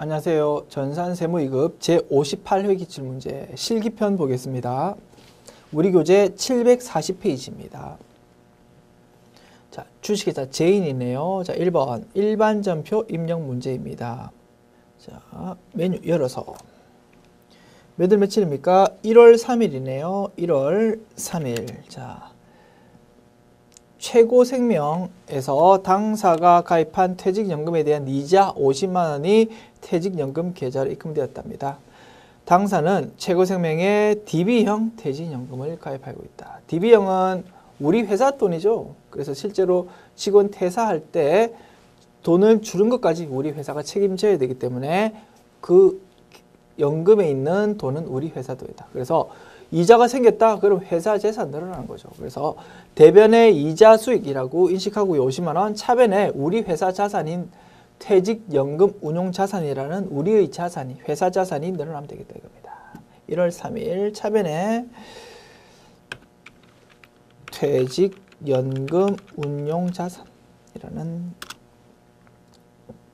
안녕하세요. 전산세무2급 제58회 기출문제 실기편 보겠습니다. 우리 교재 740페이지입니다. 자, 주식회사 제인이네요. 자, 1번 일반전표 입력 문제입니다. 자, 메뉴 열어서 몇 월 며칠입니까? 1월 3일이네요. 1월 3일. 자, 최고생명에서 당사가 가입한 퇴직연금에 대한 이자 50만 원이 퇴직연금 계좌로 입금되었답니다. 당사는 최고생명에 DB형 퇴직연금을 가입하고 있다. DB형은 우리 회사 돈이죠. 그래서 실제로 직원 퇴사할 때 돈을 주는 것까지 우리 회사가 책임져야 되기 때문에 그 연금에 있는 돈은 우리 회사 돈이다. 그래서 이자가 생겼다. 그럼 회사 재산 늘어나는 거죠. 그래서 대변의 이자 수익이라고 인식하고 50만 원, 차변에 우리 회사 자산인 퇴직연금 운용자산이라는 우리의 자산이, 회사 자산이 늘어나면 되겠다 이겁니다. 1월 3일 차변에 퇴직연금 운용자산이라는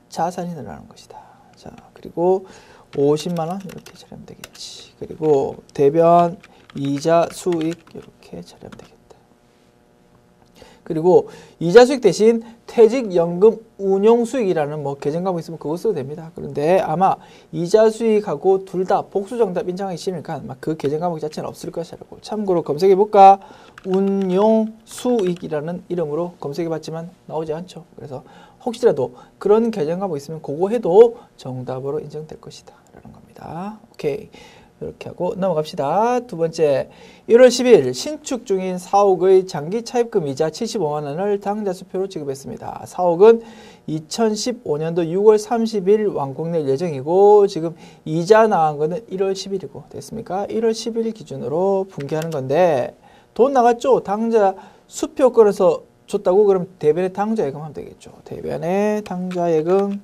자산이 늘어나는 것이다. 자, 그리고 50만 원 이렇게 처리하면 되겠지. 그리고 대변 이자 수익 이렇게 처리하면 되겠다. 그리고 이자 수익 대신 퇴직연금 운용 수익이라는 뭐 계정 과목 있으면 그거 써도 됩니다. 그런데 아마 이자 수익하고 둘 다 복수 정답 인정하기 싫으니까 아마 그 계정 과목 자체는 없을 것이라고. 참고로 검색해 볼까? 운용 수익이라는 이름으로 검색해 봤지만 나오지 않죠. 그래서 혹시라도 그런 계정 과목 있으면 그거 해도 정답으로 인정될 것이다 라는 겁니다. 오케이. 이렇게 하고 넘어갑시다. 두 번째, 1월 10일 신축 중인 사옥의 장기 차입금 이자 75만 원을 당좌 수표로 지급했습니다. 사옥은 2015년도 6월 30일 완공될 예정이고 지금 이자 나간 거는 1월 10일이고 됐습니까? 1월 10일 기준으로 분기하는 건데 돈 나갔죠? 당좌 수표 끌어서 줬다고 그럼 대변의 당좌 예금 하면 되겠죠. 대변의 당좌 예금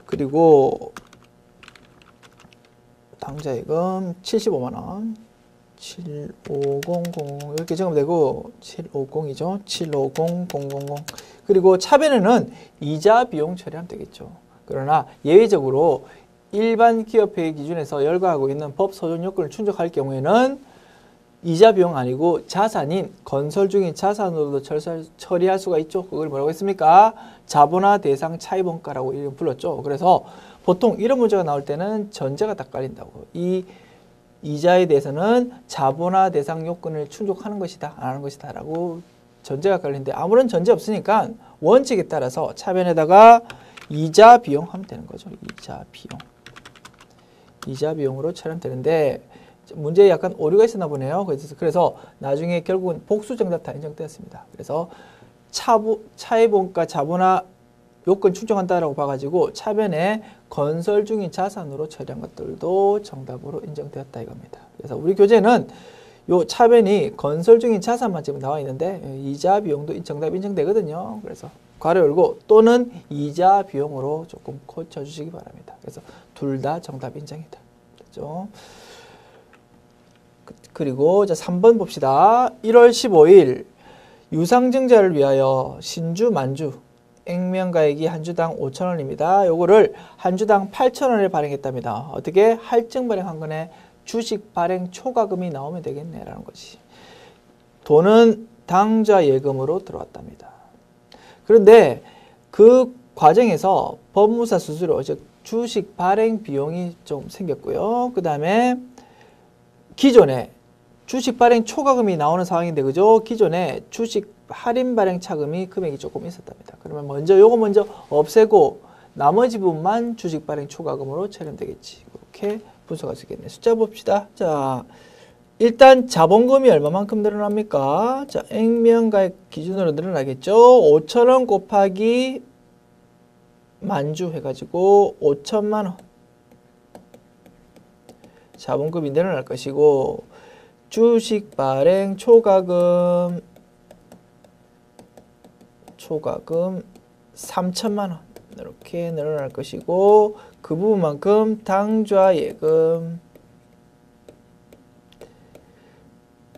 그리고 당좌 예금 75만 원 75000 이렇게 적으면 되고 750이죠. 750000 그리고 차변에는 이자 비용 처리하면 되겠죠. 그러나 예외적으로 일반 기업회계 기준에서 열거하고 있는 법 소존 요건을 충족할 경우에는 이자 비용 아니고 자산인 건설 중인 자산으로도 처리할 수가 있죠. 그걸 뭐라고 했습니까? 자본화 대상 차입원가라고 이름 불렀죠. 그래서 보통 이런 문제가 나올 때는 전제가 딱 깔린다고. 이 이자에 대해서는 자본화 대상 요건을 충족하는 것이다, 안 하는 것이다 라고 전제가 깔리는데 아무런 전제 없으니까 원칙에 따라서 차변에다가 이자 비용 하면 되는 거죠. 이자 비용. 이자 비용으로 처리하면 되는데 문제에 약간 오류가 있었나 보네요. 그래서 나중에 결국은 복수 정답 다 인정되었습니다. 그래서 차입원가 자본화 요건 충족한다라고 봐가지고 차변에 건설 중인 자산으로 처리한 것들도 정답으로 인정되었다 이겁니다. 그래서 우리 교재는 요 차변이 건설 중인 자산만 지금 나와 있는데 이자 비용도 정답 인정되거든요. 그래서 괄호 열고 또는 이자 비용으로 조금 고쳐주시기 바랍니다. 그래서 둘 다 정답 인정이다. 됐죠? 그리고 자 3번 봅시다. 1월 15일 유상증자를 위하여 신주 만주 액면가액이 한 주당 5,000원입니다. 요거를 한 주당 8,000원을 발행했답니다. 어떻게? 할증 발행한 거네. 주식 발행 초과금이 나오면 되겠네 라는 거지. 돈은 당좌 예금으로 들어왔답니다. 그런데 그 과정에서 법무사 수수료, 즉 주식 발행 비용이 좀 생겼고요. 그 다음에 기존에 주식 발행 초과금이 나오는 상황인데 그죠? 기존에 주식 할인 발행 차금이 금액이 조금 있었답니다. 그러면 요거 먼저 없애고 나머지 부분만 주식 발행 초과금으로 처리하면 되겠지. 이렇게 분석할 수 있겠네. 숫자 봅시다. 자, 일단 자본금이 얼마만큼 늘어납니까? 자, 액면가액 기준으로 늘어나겠죠. 5,000원 곱하기 만주 해가지고 5천만 원. 자본금이 늘어날 것이고 주식 발행 초과금 3천만 원 이렇게 늘어날 것이고 그 부분만큼 당좌 예금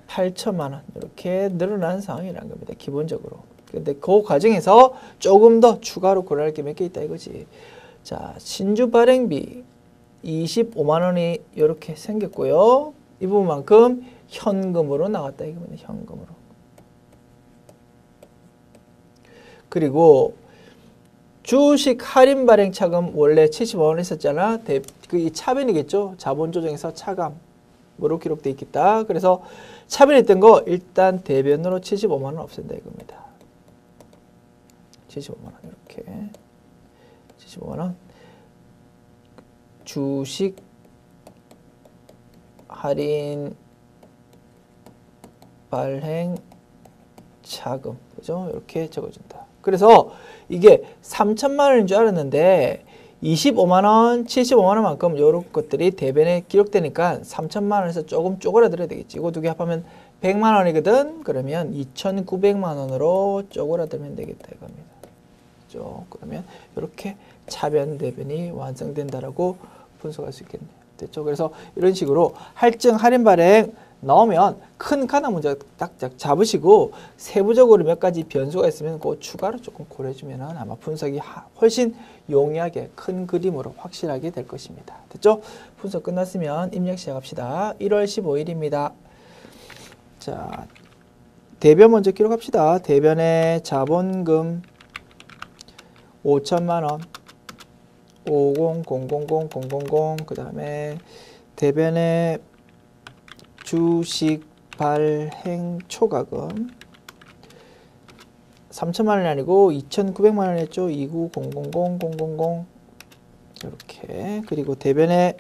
8천만 원 이렇게 늘어난 상황이라는 겁니다. 기본적으로. 근데 그 과정에서 조금 더 추가로 고려할 게 몇 개 있다 이거지. 자, 신주 발행비 25만 원이 이렇게 생겼고요. 이 부분만큼 현금으로 나왔다 이겁니다. 현금으로. 그리고 주식 할인 발행 차금 원래 75만 원 있었잖아. 이 차변이겠죠. 자본 조정에서 차감으로 기록되어 있겠다. 그래서 차변했던 거 일단 대변으로 75만 원 없앤다 이겁니다. 75만 원 이렇게 75만 원 주식 할인 발행 차금 그죠? 이렇게 적어준다. 그래서 이게 3천만 원인 줄 알았는데 25만 원, 75만 원만큼 이런 것들이 대변에 기록되니까 3천만 원에서 조금 쪼그라들어야 되겠지. 이거 두 개 합하면 100만 원이거든. 그러면 2,900만 원으로 쪼그라들면 되겠다 이겁니다. 그죠? 그러면 이렇게 차변 대변이 완성된다라고 분석할 수 있겠네요. 됐죠? 그래서 이런 식으로 할증 할인 발행 나오면 큰 가당 문제 딱 잡으시고 세부적으로 몇 가지 변수가 있으면 그 추가로 조금 고려해주면 아마 분석이 훨씬 용이하게 큰 그림으로 확실하게 될 것입니다. 됐죠? 분석 끝났으면 입력 시작합시다. 1월 15일입니다. 자, 대변 먼저 기록합시다. 대변의 자본금 5천만 원 50,000,000 그 다음에 대변의 주식 발행 초과금 3천만 원이 아니고 2,900만 원 했죠. 29,000,000 이렇게. 그리고 대변의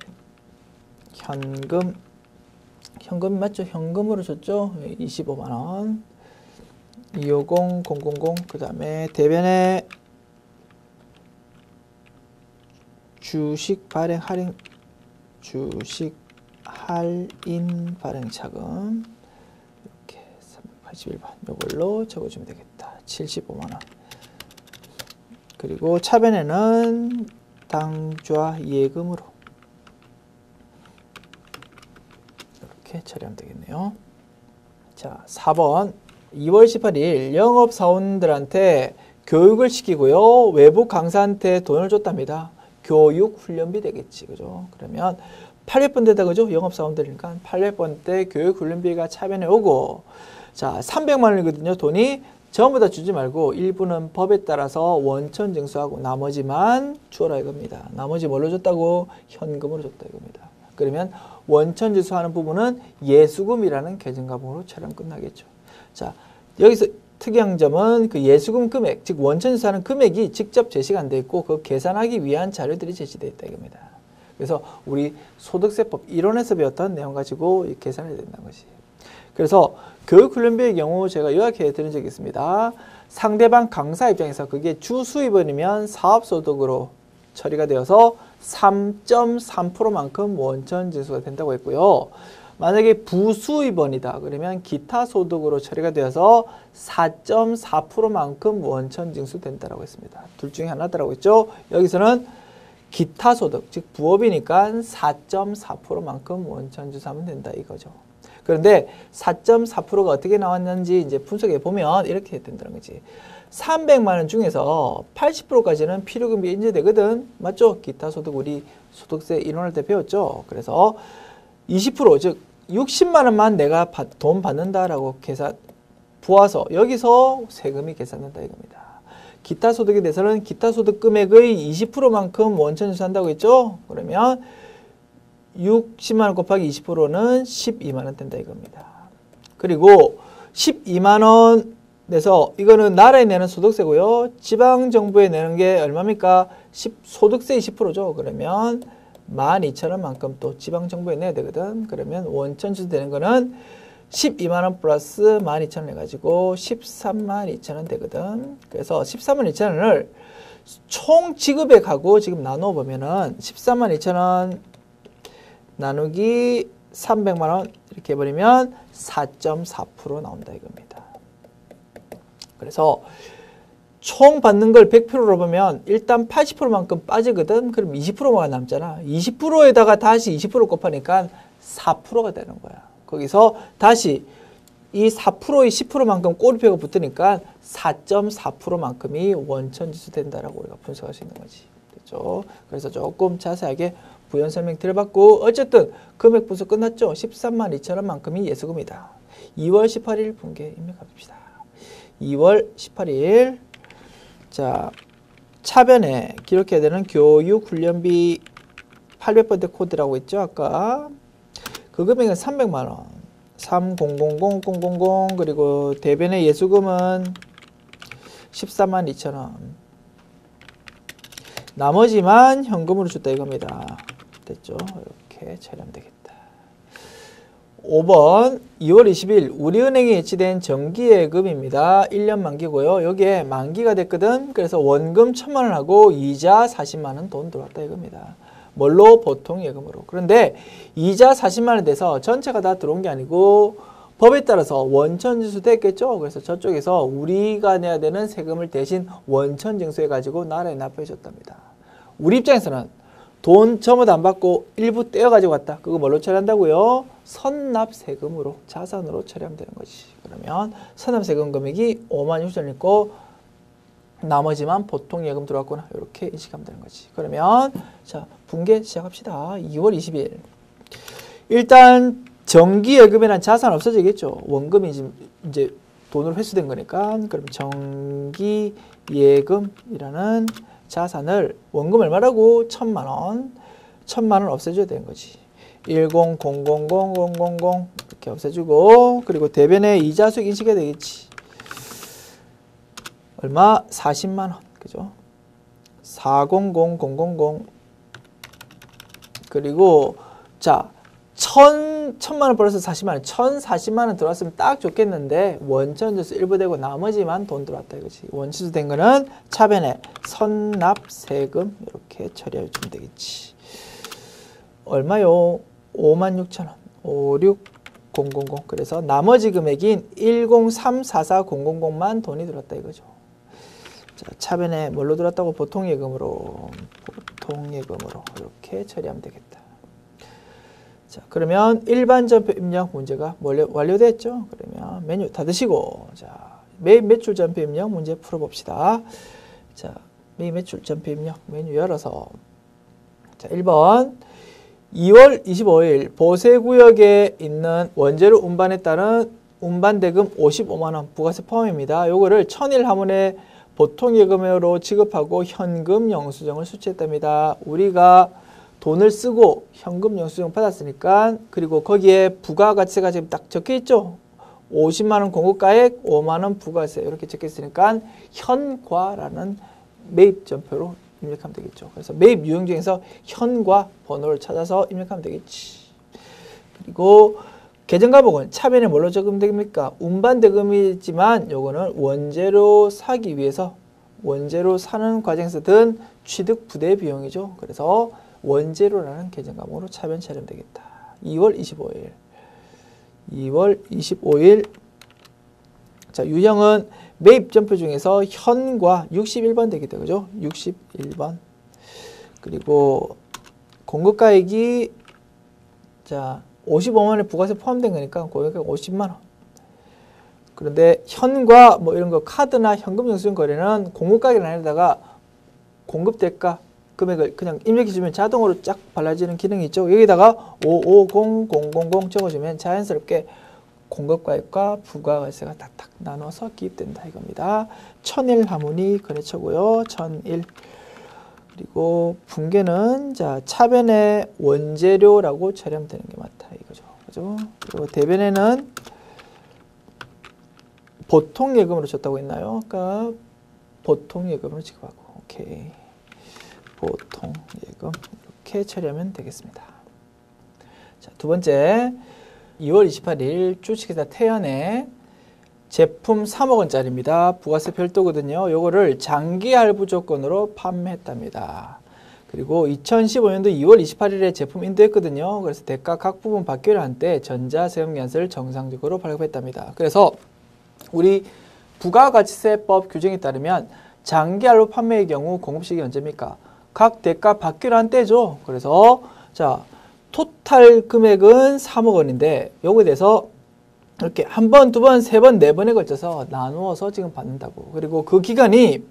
현금 맞죠? 현금으로 줬죠. 25만 원 250,000 그 다음에 대변의 주식 발행 할인 발행 차금 이렇게 381번 이걸로 적어주면 되겠다. 75만 원. 그리고 차변에는 당좌 예금으로 이렇게 처리하면 되겠네요. 자, 4번 2월 18일 영업사원들한테 교육을 시키고요. 외부 강사한테 돈을 줬답니다. 교육 훈련비 되겠지. 그죠? 그러면 800번대다 그죠? 영업사원들이니까 800번대 교육 훈련비가 차변에 오고 자 300만 원이거든요. 돈이 전부 다 주지 말고 일부는 법에 따라서 원천 징수하고 나머지만 주어라 이겁니다. 나머지 뭘로 줬다고? 현금으로 줬다 이겁니다. 그러면 원천 징수하는 부분은 예수금이라는 계정가봉으로 촬영 끝나겠죠. 자 여기서 특이한 점은 그 예수금 금액, 즉 원천 징수하는 금액이 직접 제시가 안 돼 있고 그 계산하기 위한 자료들이 제시되어 있다 이겁니다. 그래서 우리 소득세법 이론에서 배웠던 내용 가지고 계산해야 된다는 것이. 그래서 교육훈련비의 경우 제가 요약해 드린 적이 있습니다. 상대방 강사 입장에서 그게 주수입원이면 사업소득으로 처리가 되어서 3.3%만큼 원천 징수가 된다고 했고요. 만약에 부수입원이다 그러면 기타 소득으로 처리가 되어서 4.4%만큼 원천 징수된다고 했습니다. 둘 중에 하나더라고 했죠. 여기서는 기타 소득, 즉 부업이니까 4.4%만큼 원천 징수하면 된다 이거죠. 그런데 4.4%가 어떻게 나왔는지 이제 분석해 보면 이렇게 된다는 거지. 300만 원 중에서 80%까지는 필요금비 인제되거든. 맞죠? 기타 소득 우리 소득세 이론할 때 배웠죠. 그래서 20% 즉 60만 원만 내가 돈 받는다라고 계산 부어서 여기서 세금이 계산된다 이겁니다. 기타 소득에 대해서는 기타 소득 금액의 20%만큼 원천 징수한다고 했죠. 그러면 60만 원 곱하기 20%는 12만 원 된다 이겁니다. 그리고 12만 원 내서 이거는 나라에 내는 소득세고요. 지방정부에 내는 게 얼마입니까? 소득세 20%죠. 그러면 12,000원만큼 또 지방정부에 내야 되거든. 그러면 원천 징수되는 거는 12만 원 플러스 12,000원 해가지고 13만 2천원 되거든. 그래서 13만 2천원을 총 지급액하고 지금 나누어 보면은 13만 2천원 나누기 300만 원 이렇게 해버리면 4.4% 나온다 이겁니다. 그래서 총 받는 걸 100%로 보면 일단 80%만큼 빠지거든. 그럼 20%가 남잖아. 20%에다가 다시 20% 곱하니까 4%가 되는 거야. 거기서 다시 이 4%의 10%만큼 꼬리표가 붙으니까 4.4%만큼이 원천 징수된다라고 우리가 분석할 수 있는 거지. 됐죠? 그래서 조금 자세하게 부연 설명 드려봤고 어쨌든 금액 분석 끝났죠? 13만 2천 원만큼이 예수금이다. 2월 18일 분계 입력합시다. 2월 18일 자 차변에 기록해야 되는 교육훈련비 800번대 코드라고 했죠? 아까 그 금액은 300만 원 300000 그리고 대변의 예수금은 14만 2천 원 나머지만 현금으로 줬다 이겁니다. 됐죠? 이렇게 처리하면 되겠다. 5번 2월 20일 우리은행에 예치된 정기예금입니다. 1년 만기고요. 여기에 만기가 됐거든. 그래서 원금 1000만 원하고 이자 40만 원 돈 들어왔다 이겁니다. 뭘로? 보통 예금으로. 그런데 이자 40만 원에 대해서 전체가 다 들어온 게 아니고 법에 따라서 원천징수 됐겠죠. 그래서 저쪽에서 우리가 내야 되는 세금을 대신 원천징수해 가지고 나라에 납부해 줬답니다. 우리 입장에서는 돈 전부 다 안 받고 일부 떼어 가지고 왔다. 그거 뭘로 처리한다고요? 선납세금으로 자산으로 처리하면 되는 거지. 그러면 선납세금 금액이 5만 6천 원 있고 나머지만 보통 예금 들어왔구나. 이렇게 인식하면 되는 거지. 그러면 자 분계 시작합시다. 2월 20일 일단 정기예금이란 자산 없어지겠죠. 원금이 이제 돈으로 회수된 거니까. 그럼 정기예금이라는 자산을 원금 얼마라고? 1000만 원. 1000만 원 없애줘야 되는 거지. 10000000 이렇게 없애주고 그리고 대변에 이자 수익 인식해야 되겠지. 얼마? 40만 원. 그죠? 400000 그리고 자 1000만 원 플러스 40만 원 1040만 원 들어왔으면 딱 좋겠는데 원천징수 일부 되고 나머지만 돈 들어왔다 이거지. 원천징수 된 거는 차변에 선납세금 이렇게 처리해 주면 되겠지. 얼마요? 56,000원 56000 그래서 나머지 금액인 10344,000만 돈이 들었다 이거죠. 자, 차변에 뭘로 들었다고? 보통예금으로 이렇게 처리하면 되겠다. 자, 그러면 일반 전표 입력 문제가 완료됐죠? 그러면 메뉴 닫으시고 자, 매입 매출 전표 입력 문제 풀어봅시다. 자, 매입 매출 전표 입력 메뉴 열어서 자, 1번 2월 25일 보세구역에 있는 원재료 운반에 따른 운반대금 55만 원 부가세 포함입니다. 요거를 천일 하문에 보통예금으로 지급하고 현금 영수증을 수취했답니다. 우리가 돈을 쓰고 현금 영수증 받았으니까 그리고 거기에 부가가치가 지금 딱 적혀 있죠. 50만 원 공급가액 5만 원 부가세 이렇게 적혀 있으니까 현과라는 매입 전표로 입력하면 되겠죠. 그래서 매입 유형 중에서 현과 번호를 찾아서 입력하면 되겠지. 그리고 계정과목은 차변에 뭘로 적용됩니까? 운반대금이지만 요거는 원재료 사기 위해서 원재료 사는 과정에서 든 취득 부대 비용이죠. 그래서 원재료라는 계정과목으로 차변 처리하면 되겠다. 2월 25일 자, 유형은 매입 전표 중에서 현과 61번 되겠다. 그죠? 61번. 그리고 공급가액이 자, 55만 원에 부가세 포함된 거니까 공급가액 50만 원. 그런데 현과 뭐 이런 거 카드나 현금 영수증 거래는 공급가액 안에다가 공급대가 금액을 그냥 입력해주면 자동으로 쫙 발라지는 기능이 있죠. 여기다가 550000 적어주면 자연스럽게 공급가액과 부가가세가 탁탁 나눠서 기입된다 이겁니다. 천일 하문이 거래처고요. 천일. 그리고 분계는 자 차변에 원재료라고 처리하면 되는 게 맞다 이거죠. 그죠? 그리고 대변에는 보통예금으로 줬다고 했나요? 아까 보통예금으로 지급하고 오케이. 보통예금 이렇게 처리하면 되겠습니다. 자, 두 번째 2월 28일 주식회사 태연의 제품 3억 원짜리입니다. 부가세 별도거든요. 요거를 장기 할부 조건으로 판매했답니다. 그리고 2015년도 2월 28일에 제품 인도했거든요. 그래서 대가 각 부분 받기로 한 때 전자세금계산서를 정상적으로 발급했답니다. 그래서 우리 부가가치세법 규정에 따르면 장기 할부 판매의 경우 공급시기 언제입니까? 각 대가 받기로 한 때죠. 그래서 자 토탈 금액은 3억 원인데 요거에 대해서 이렇게 한 번, 두 번, 세 번, 네 번에 걸쳐서 나누어서 지금 받는다고. 그리고 그 기간이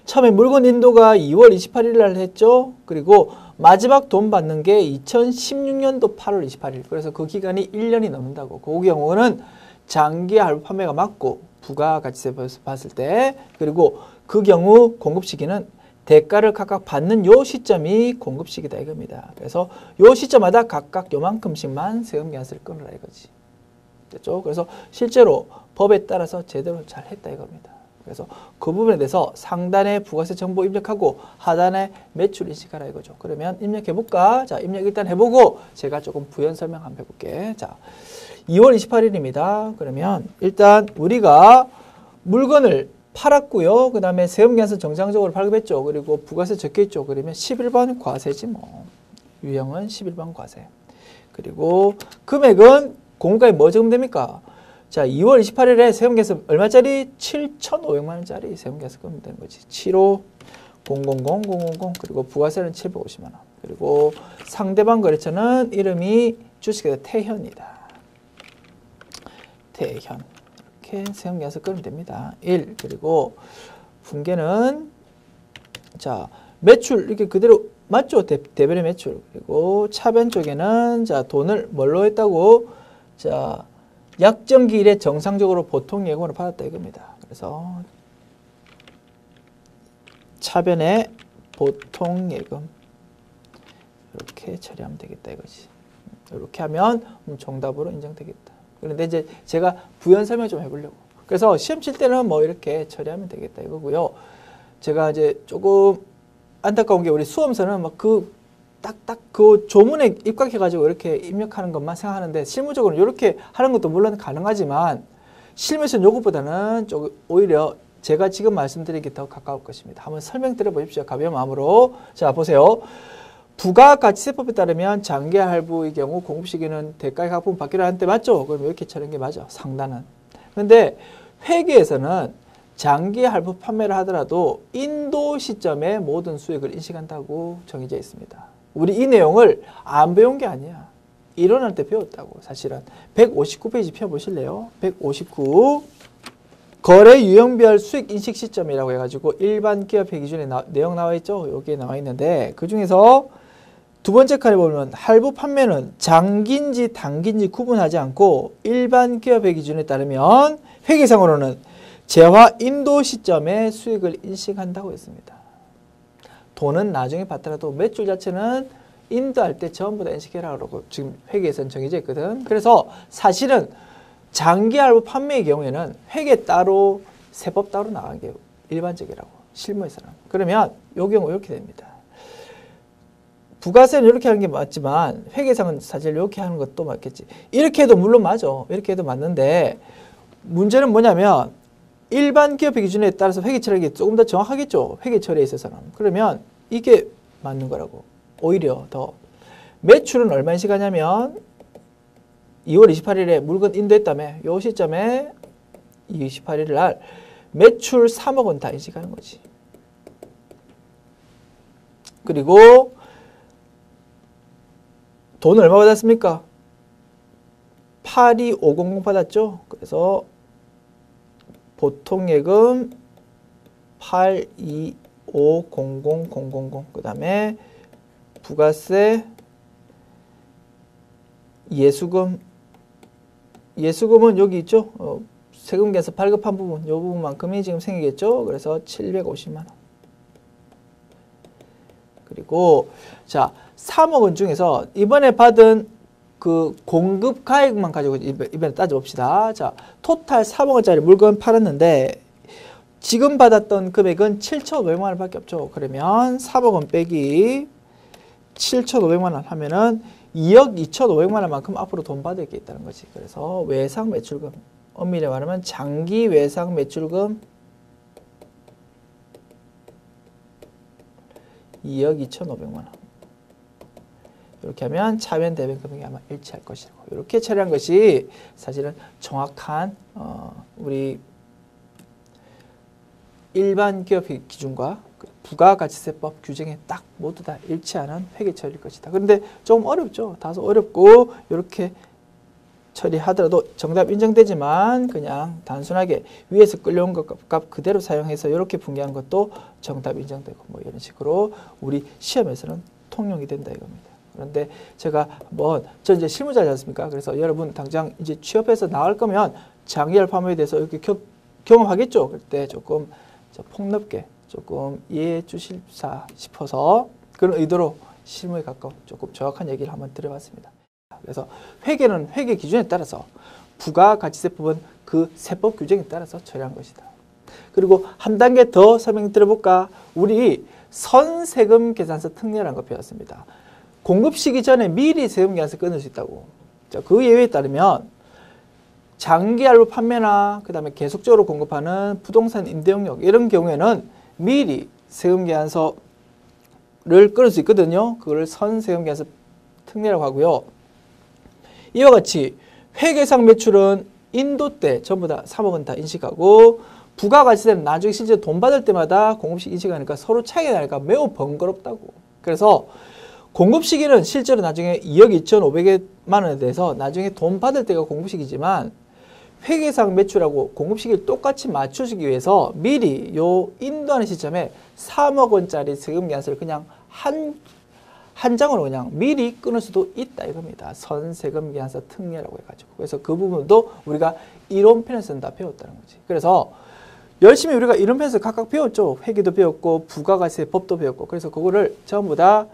처음에 물건 인도가 2월 28일 날 했죠. 그리고 마지막 돈 받는 게 2016년도 8월 28일. 그래서 그 기간이 1년이 넘는다고. 그 경우는 장기 할부 판매가 맞고 부가가치세에서 봤을 때, 그리고 그 경우 공급 시기는 대가를 각각 받는 요 시점이 공급 시기다 이겁니다. 그래서 요 시점마다 각각 요만큼씩만 세금계산서를 끊으라 이거지. 됐죠? 그래서 실제로 법에 따라서 제대로 잘 했다 이겁니다. 그래서 그 부분에 대해서 상단에 부가세 정보 입력하고 하단에 매출 인식하라 이거죠. 그러면 입력해 볼까? 자, 입력 일단 해보고 제가 조금 부연 설명 한번 해볼게. 자, 2월 28일입니다. 그러면 일단 우리가 물건을 팔았고요. 그 다음에 세금계산서 정상적으로 발급했죠. 그리고 부가세 적혀있죠. 그러면 11번 과세지 뭐. 유형은 11번 과세. 그리고 금액은 공과에 뭐 적으면 자, 2월 28일에 세금계산서 얼마짜리? 7,500만 원짜리 세금계산서 끄면 되는 거지. 75,000,000 그리고 부가세는 750만 원. 그리고 상대방 거래처는 이름이 주식회사 태현이다. 태현. 이렇게 세금계산서 끄면 됩니다. 1. 그리고 분계는 자, 매출 이렇게 그대로 맞죠? 대별의 매출. 그리고 차변 쪽에는 자, 돈을 뭘로 했다고? 자, 약정기일에 정상적으로 보통 예금으로 받았다 이겁니다. 그래서 차변에 보통 예금 이렇게 처리하면 되겠다 이거지. 이렇게 하면 정답으로 인정되겠다. 그런데 이제 제가 부연 설명 좀 해보려고. 그래서 시험 칠 때는 뭐 이렇게 처리하면 되겠다 이거고요. 제가 이제 조금 안타까운 게 우리 수험서는 막 딱딱 그 조문에 입각해가지고 이렇게 입력하는 것만 생각하는데 실무적으로 이렇게 하는 것도 물론 가능하지만 실무에서는 이것보다는 조금 오히려 제가 지금 말씀드린 게 더 가까울 것입니다. 한번 설명 드려보십시오. 가벼운 마음으로. 자, 보세요. 부가가치세법에 따르면 장기 할부의 경우 공급 시기는 대가의 각분 받기로 하는데 맞죠? 그럼 이렇게 처리하는 게 맞아. 상단은. 그런데 회계에서는 장기 할부 판매를 하더라도 인도 시점에 모든 수익을 인식한다고 정해져 있습니다. 우리 이 내용을 안 배운 게 아니야. 이론할 때 배웠다고 사실은. 159페이지 펴보실래요? 159. 거래 유형별 수익 인식 시점이라고 해가지고 일반 기업회 기준에 내용 나와 있죠? 여기에 나와 있는데 그 중에서 두 번째 칸에 보면 할부 판매는 장기인지 단기인지 구분하지 않고 일반 기업회 기준에 따르면 회계상으로는 재화 인도 시점에 수익을 인식한다고 했습니다. 돈은 나중에 받더라도 매출 자체는 인도할 때 전부 다 인식해라 그러고 지금 회계에서는 정해져 있거든. 그래서 사실은 장기 할부 판매의 경우에는 회계 따로 세법 따로 나가는 게 일반적이라고 실무에서는. 그러면 이 경우 이렇게 됩니다. 부가세는 이렇게 하는 게 맞지만 회계상은 사실 이렇게 하는 것도 맞겠지. 이렇게 해도 물론 맞아. 이렇게 해도 맞는데 문제는 뭐냐면 일반 기업의 기준에 따라서 회계 처리하는 게 조금 더 정확하겠죠. 회계 처리에 있어서는. 그러면 이게 맞는 거라고. 오히려 더. 매출은 얼마 인식하냐면 2월 28일에 물건 인도했다며. 요 시점에 28일 날 매출 3억 원 다 인식하는 거지. 그리고 돈 얼마 받았습니까? 82500 받았죠. 그래서 보통 예금 8250000 그 다음에 부가세 예수금은 여기 있죠. 세금계에서 발급한 부분, 이 부분만큼이 지금 생기겠죠. 그래서 750만 원. 그리고 자 3억 원 중에서 이번에 받은 그 공급 가액만 가지고 이번에 따져봅시다. 자, 토탈 3억 원짜리 물건 팔았는데 지금 받았던 금액은 7,500만 원밖에 없죠. 그러면 3억 원 빼기 7,500만 원 하면은 2억 2,500만 원만큼 앞으로 돈 받을 게 있다는 거지. 그래서 외상 매출금, 엄밀히 말하면 장기 외상 매출금 2억 2,500만 원. 이렇게 하면 차변 대변 금액이 아마 일치할 것이고 이렇게 처리한 것이 사실은 정확한 우리 일반 기업 기준과 부가가치세법 규정에 딱 모두 다 일치하는 회계 처리일 것이다. 그런데 좀 어렵죠. 다소 어렵고 이렇게 처리하더라도 정답 인정되지만 그냥 단순하게 위에서 끌려온 것 값 그대로 사용해서 이렇게 분개한 것도 정답 인정되고 뭐 이런 식으로 우리 시험에서는 통용이 된다 이겁니다. 그런데 제가 한번 저 이제 실무자지 않습니까? 그래서 여러분 당장 이제 취업해서 나갈 거면 장기열 화물에 대해서 이렇게 경험하겠죠. 그럴 때 조금 폭넓게 조금 이해해 주실까 싶어서 그런 의도로 실무에 가까운 조금 정확한 얘기를 한번 드려봤습니다. 그래서 회계는 회계 기준에 따라서 부가가치세법은 그 세법 규정에 따라서 처리한 것이다. 그리고 한 단계 더 설명드려볼까? 우리 선세금 계산서 특례라는 거 배웠습니다. 공급 시기 전에 미리 세금 계산서 끊을 수 있다고. 자, 그 예외에 따르면 장기할로 판매나 그 다음에 계속적으로 공급하는 부동산 임대용역 이런 경우에는 미리 세금 계산서를 끊을 수 있거든요. 그걸 선세금 계산서 특례라고 하고요. 이와 같이 회계상 매출은 인도 때 전부 다 3억은 다 인식하고 부가가치세는 나중에 실제 돈 받을 때마다 공급식 인식하니까 서로 차이가 나니까 매우 번거롭다고. 그래서 공급 시기는 실제로 나중에 2억 2,500만 원에 대해서 나중에 돈 받을 때가 공급시기지만 회계상 매출하고 공급시기를 똑같이 맞추기 위해서 미리 요 인도하는 시점에 3억 원짜리 세금 계산서를 그냥 한 장으로 그냥 미리 끊을 수도 있다 이겁니다. 선세금 계산서 특례라고 해가지고. 그래서 그 부분도 우리가 이론편에서는 다 배웠다는 거지. 그래서 열심히 우리가 이론편에서 각각 배웠죠. 회계도 배웠고 부가가치세 법도 배웠고. 그래서 그거를 전부 다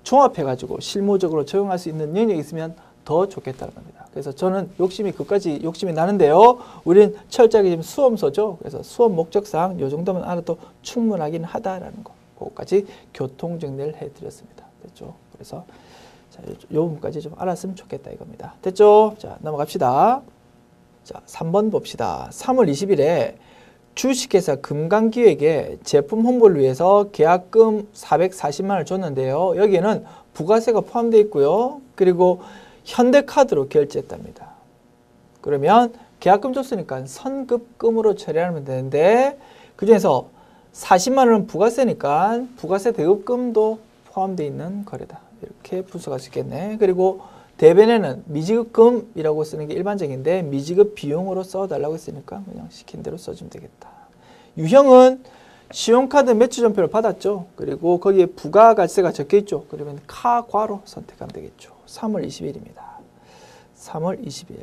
종합해가지고 실무적으로 적용할 수 있는 능력이 있으면 더 좋겠다는 겁니다. 그래서 저는 그까지 욕심이 나는데요. 우린 철저하게 지금 수험서죠. 그래서 수험 목적상 이 정도만 알아도 충분하긴 하다라는 거. 그거까지 교통정리를 해드렸습니다. 됐죠? 그래서 자, 요 부분까지 좀 알았으면 좋겠다 이겁니다. 됐죠? 자, 넘어갑시다. 자, 3번 봅시다. 3월 20일에 주식회사 금강기획에 제품 홍보를 위해서 계약금 440만 원을 줬는데요. 여기에는 부가세가 포함되어 있고요. 그리고 현대카드로 결제했답니다. 그러면 계약금 줬으니까 선급금으로 처리하면 되는데 그중에서 40만 원은 부가세니까 부가세 대급금도 포함되어 있는 거래다. 이렇게 분석할 수 있겠네. 그리고 대변에는 미지급금이라고 쓰는 게 일반적인데 미지급 비용으로 써달라고 했으니까 그냥 시킨 대로 써주면 되겠다. 유형은 신용카드 매출전표를 받았죠. 그리고 거기에 부가가치세가 적혀있죠. 그러면 카과로 선택하면 되겠죠. 3월 20일입니다. 3월 20일.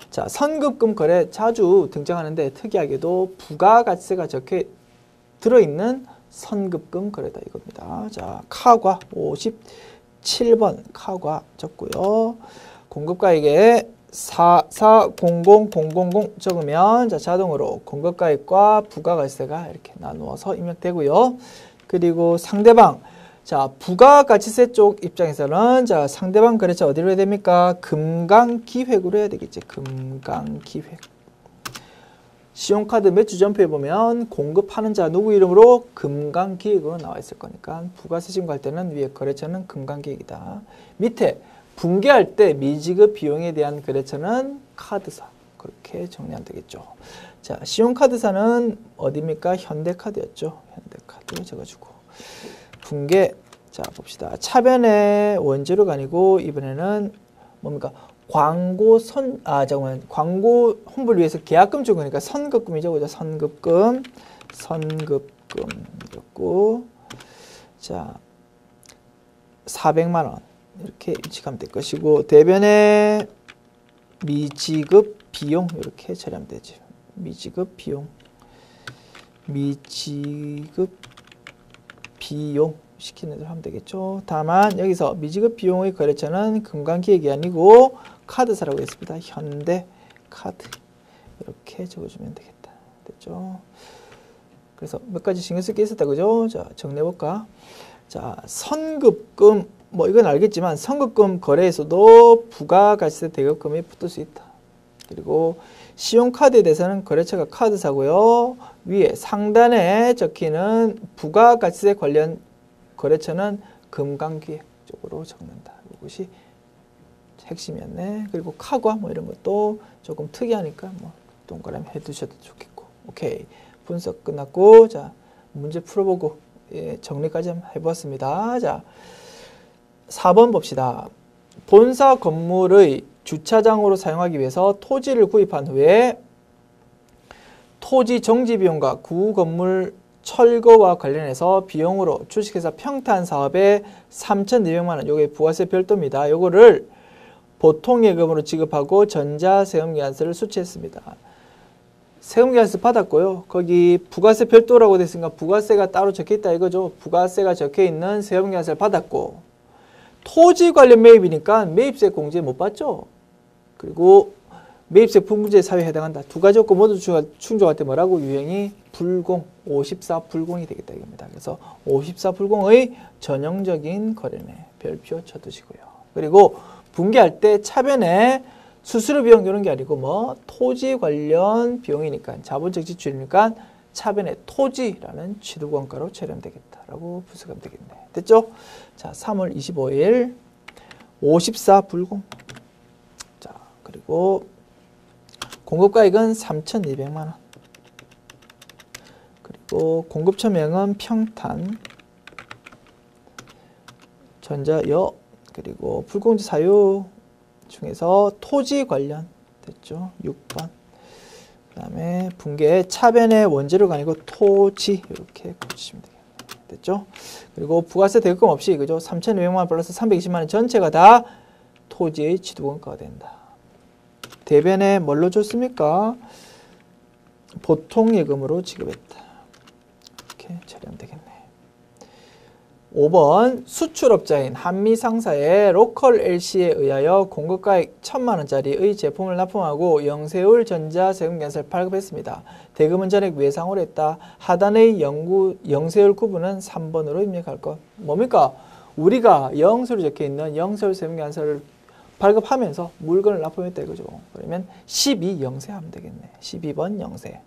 자, 선급금 거래 자주 등장하는데 특이하게도 부가가치세가 적혀 들어있는 선급금 거래다 이겁니다. 자, 카과 57번 카과 적고요. 공급가액에 4400000 적으면 자, 자동으로 공급가액과 부가가치세가 이렇게 나누어서 입력되고요. 그리고 상대방 자, 부가가치세 쪽 입장에서는 자, 상대방 거래처 어디로 해야 됩니까? 금강기획으로 해야 되겠지. 금강기획. 신용카드 매출전표에 보면 공급하는 자 누구 이름으로 금강기획으로 나와 있을 거니까 부가세 신고할 때는 위에 거래처는 금강기획이다. 밑에 분개할 때 미지급 비용에 대한 거래처는 카드사. 그렇게 정리하면 되겠죠. 자, 신용카드사는 어디입니까? 현대카드였죠. 현대카드 적어주고. 분개. 자, 봅시다. 차변의 원재료가 아니고 이번에는 뭡니까? 광고 광고 홍보를 위해서 계약금 준 거니까 선급금이죠. 그죠? 선급금 이렇고 자 400만 원 이렇게 인식하면 될 것이고 대변에 미지급 비용 이렇게 처리하면 되죠. 미지급 비용 시키는 대로 하면 되겠죠. 다만 여기서 미지급 비용의 거래처는 금강기획이 아니고 카드사라고 했습니다. 현대카드 이렇게 적어주면 되겠다. 됐죠? 그래서 몇 가지 신경 쓸 게 있었다. 그죠? 자, 정리해볼까? 자, 선급금 뭐 이건 알겠지만 선급금 거래에서도 부가가치세 대급금이 붙을 수 있다. 그리고 신용카드에 대해서는 거래처가 카드사고요. 위에 상단에 적히는 부가가치세 관련 거래처는 금강기획 쪽으로 적는다. 이것이 핵심이었네. 그리고 카과 뭐 이런 것도 조금 특이하니까 뭐 동그라미 해두셔도 좋겠고. 오케이. 분석 끝났고 자 문제 풀어보고 예, 정리까지 한번 해보았습니다. 자 4번 봅시다. 본사 건물의 주차장으로 사용하기 위해서 토지를 구입한 후에 토지 정지 비용과 구 건물 철거와 관련해서 비용으로 주식회사 평탄 사업에 3,200만 원, 요게 부가세 별도입니다. 요거를 보통예금으로 지급하고 전자세금계산서를 수취했습니다. 세금계산서 받았고요. 거기 부가세 별도라고 됐으니까 부가세가 따로 적혀있다 이거죠. 부가세가 적혀있는 세금계산서를 받았고 토지 관련 매입이니까 매입세 공제 못 받죠. 그리고 매입세 분부제 사유에 해당한다. 두 가지 조건 모두 충족할 때 뭐라고? 유형이 불공, 54 불공이 되겠다 이겁니다. 그래서 54 불공의 전형적인 거래네. 별표 쳐두시고요. 그리고 분개할 때 차변에 수수료 비용 이런 게 아니고 뭐 토지 관련 비용이니까 자본적 지출이니까 차변에 토지라는 취득원가로 처리되겠다라고 분석하면 되겠네. 됐죠? 자, 3월 25일 54 불공. 자, 그리고 공급가액은 3,200만 원. 그리고 공급처명은 평탄, 전자여, 그리고 불공지 사유 중에서 토지 관련 됐죠. 6번. 그 다음에 분계 차변의 원재료가 아니고 토지 이렇게 고치시면 되겠네요. 됐죠? 그리고 부가세 대금 없이 그죠? 3,200만 원 플러스 320만 원 전체가 다 토지의 취득원가가 된다. 대변에 뭘로 줬습니까? 보통예금으로 지급했다. 이렇게 처리하면 되겠네. 5번 수출업자인 한미상사의 로컬 LC에 의하여 공급가액 1,000만 원짜리의 제품을 납품하고 영세율 전자세금계산서를 발급했습니다. 대금은 전액 외상으로 했다. 하단의 영세율 구분은 3번으로 입력할 것. 뭡니까? 우리가 영세율이 적혀있는 영세율 세금계산서를 발급하면서 물건을 납품했다 이거죠. 그러면 12영세 하면 되겠네. 12번 영세.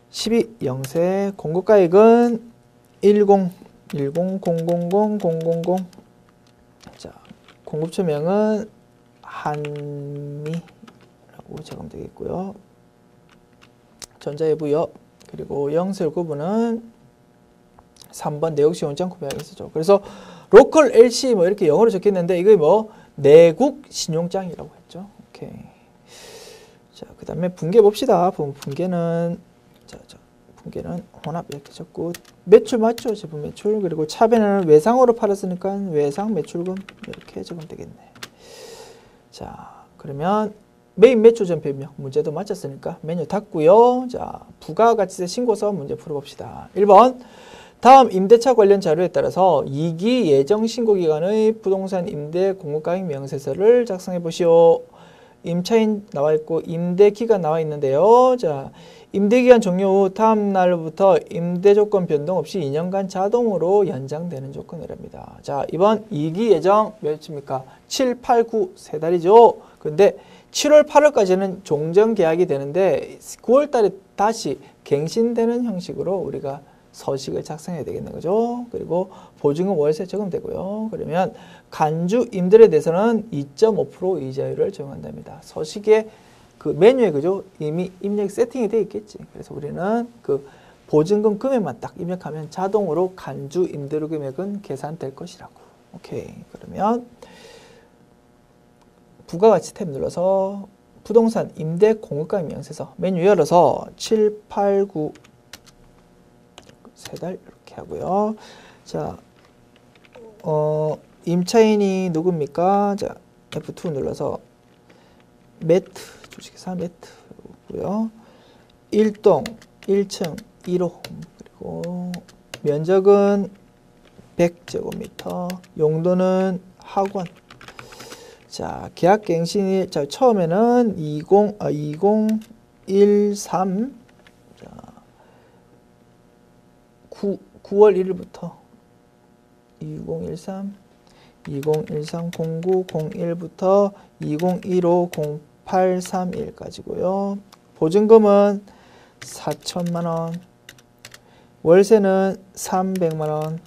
12영세 공급가액은 10, 000, 000. 자, 공급처명은 한미라고 적으면 되겠고요. 전자예부여. 그리고 영세율 구분은 3번 내국시 원장 구매하겠죠. 그래서 로컬 LC 뭐 이렇게 영어로 적혔는데 이게 뭐 내국 신용장이라고 했죠. 오케이. 자, 그다음에 분계 봅시다. 분계는 분계는 혼합 이렇게 적고 매출 맞죠? 제품 매출. 그리고 차변에는 외상으로 팔았으니까 외상 매출금 이렇게 적으면 되겠네. 자, 그러면 매입 매출 전표명 문제도 맞췄으니까 메뉴 닫고요. 자, 부가가치세 신고서 문제 풀어봅시다. 1번. 다음 임대차 관련 자료에 따라서 2기 예정 신고기간의 부동산 임대 공급가액 명세서를 작성해 보시오. 임차인 나와 있고 임대기간 나와 있는데요. 자, 임대기간 종료 후 다음 날부터 임대조건 변동 없이 2년간 자동으로 연장되는 조건이랍니다. 자, 이번 2기 예정 몇입니까? 7, 8, 9 세 달이죠. 근데 7월, 8월까지는 종전계약이 되는데 9월 달에 다시 갱신되는 형식으로 우리가 서식을 작성해야 되겠는 거죠. 그리고 보증금 월세 적용되고요. 그러면 간주 임대료에 대해서는 2.5% 이자율을 적용한답니다. 서식에 그 메뉴에 그죠? 이미 입력 세팅이 되어 있겠지. 그래서 우리는 그 보증금 금액만 딱 입력하면 자동으로 간주 임대료 금액은 계산될 것이라고. 오케이. 그러면 부가가치 탭 눌러서 부동산 임대 공급가액 명세서 메뉴 열어서 7, 8, 9 세 달 이렇게 하고요. 자, 임차인이 누굽니까? 자, F2 눌러서 매트 주식회사 매트고요. 1동 1층 1호 그리고 면적은 100제곱미터 용도는 학원. 자, 계약갱신일 자, 처음에는 2013 9월 1일부터 2013 0901부터 2015 0831까지고요. 보증금은 4천만 원, 월세는 300만 원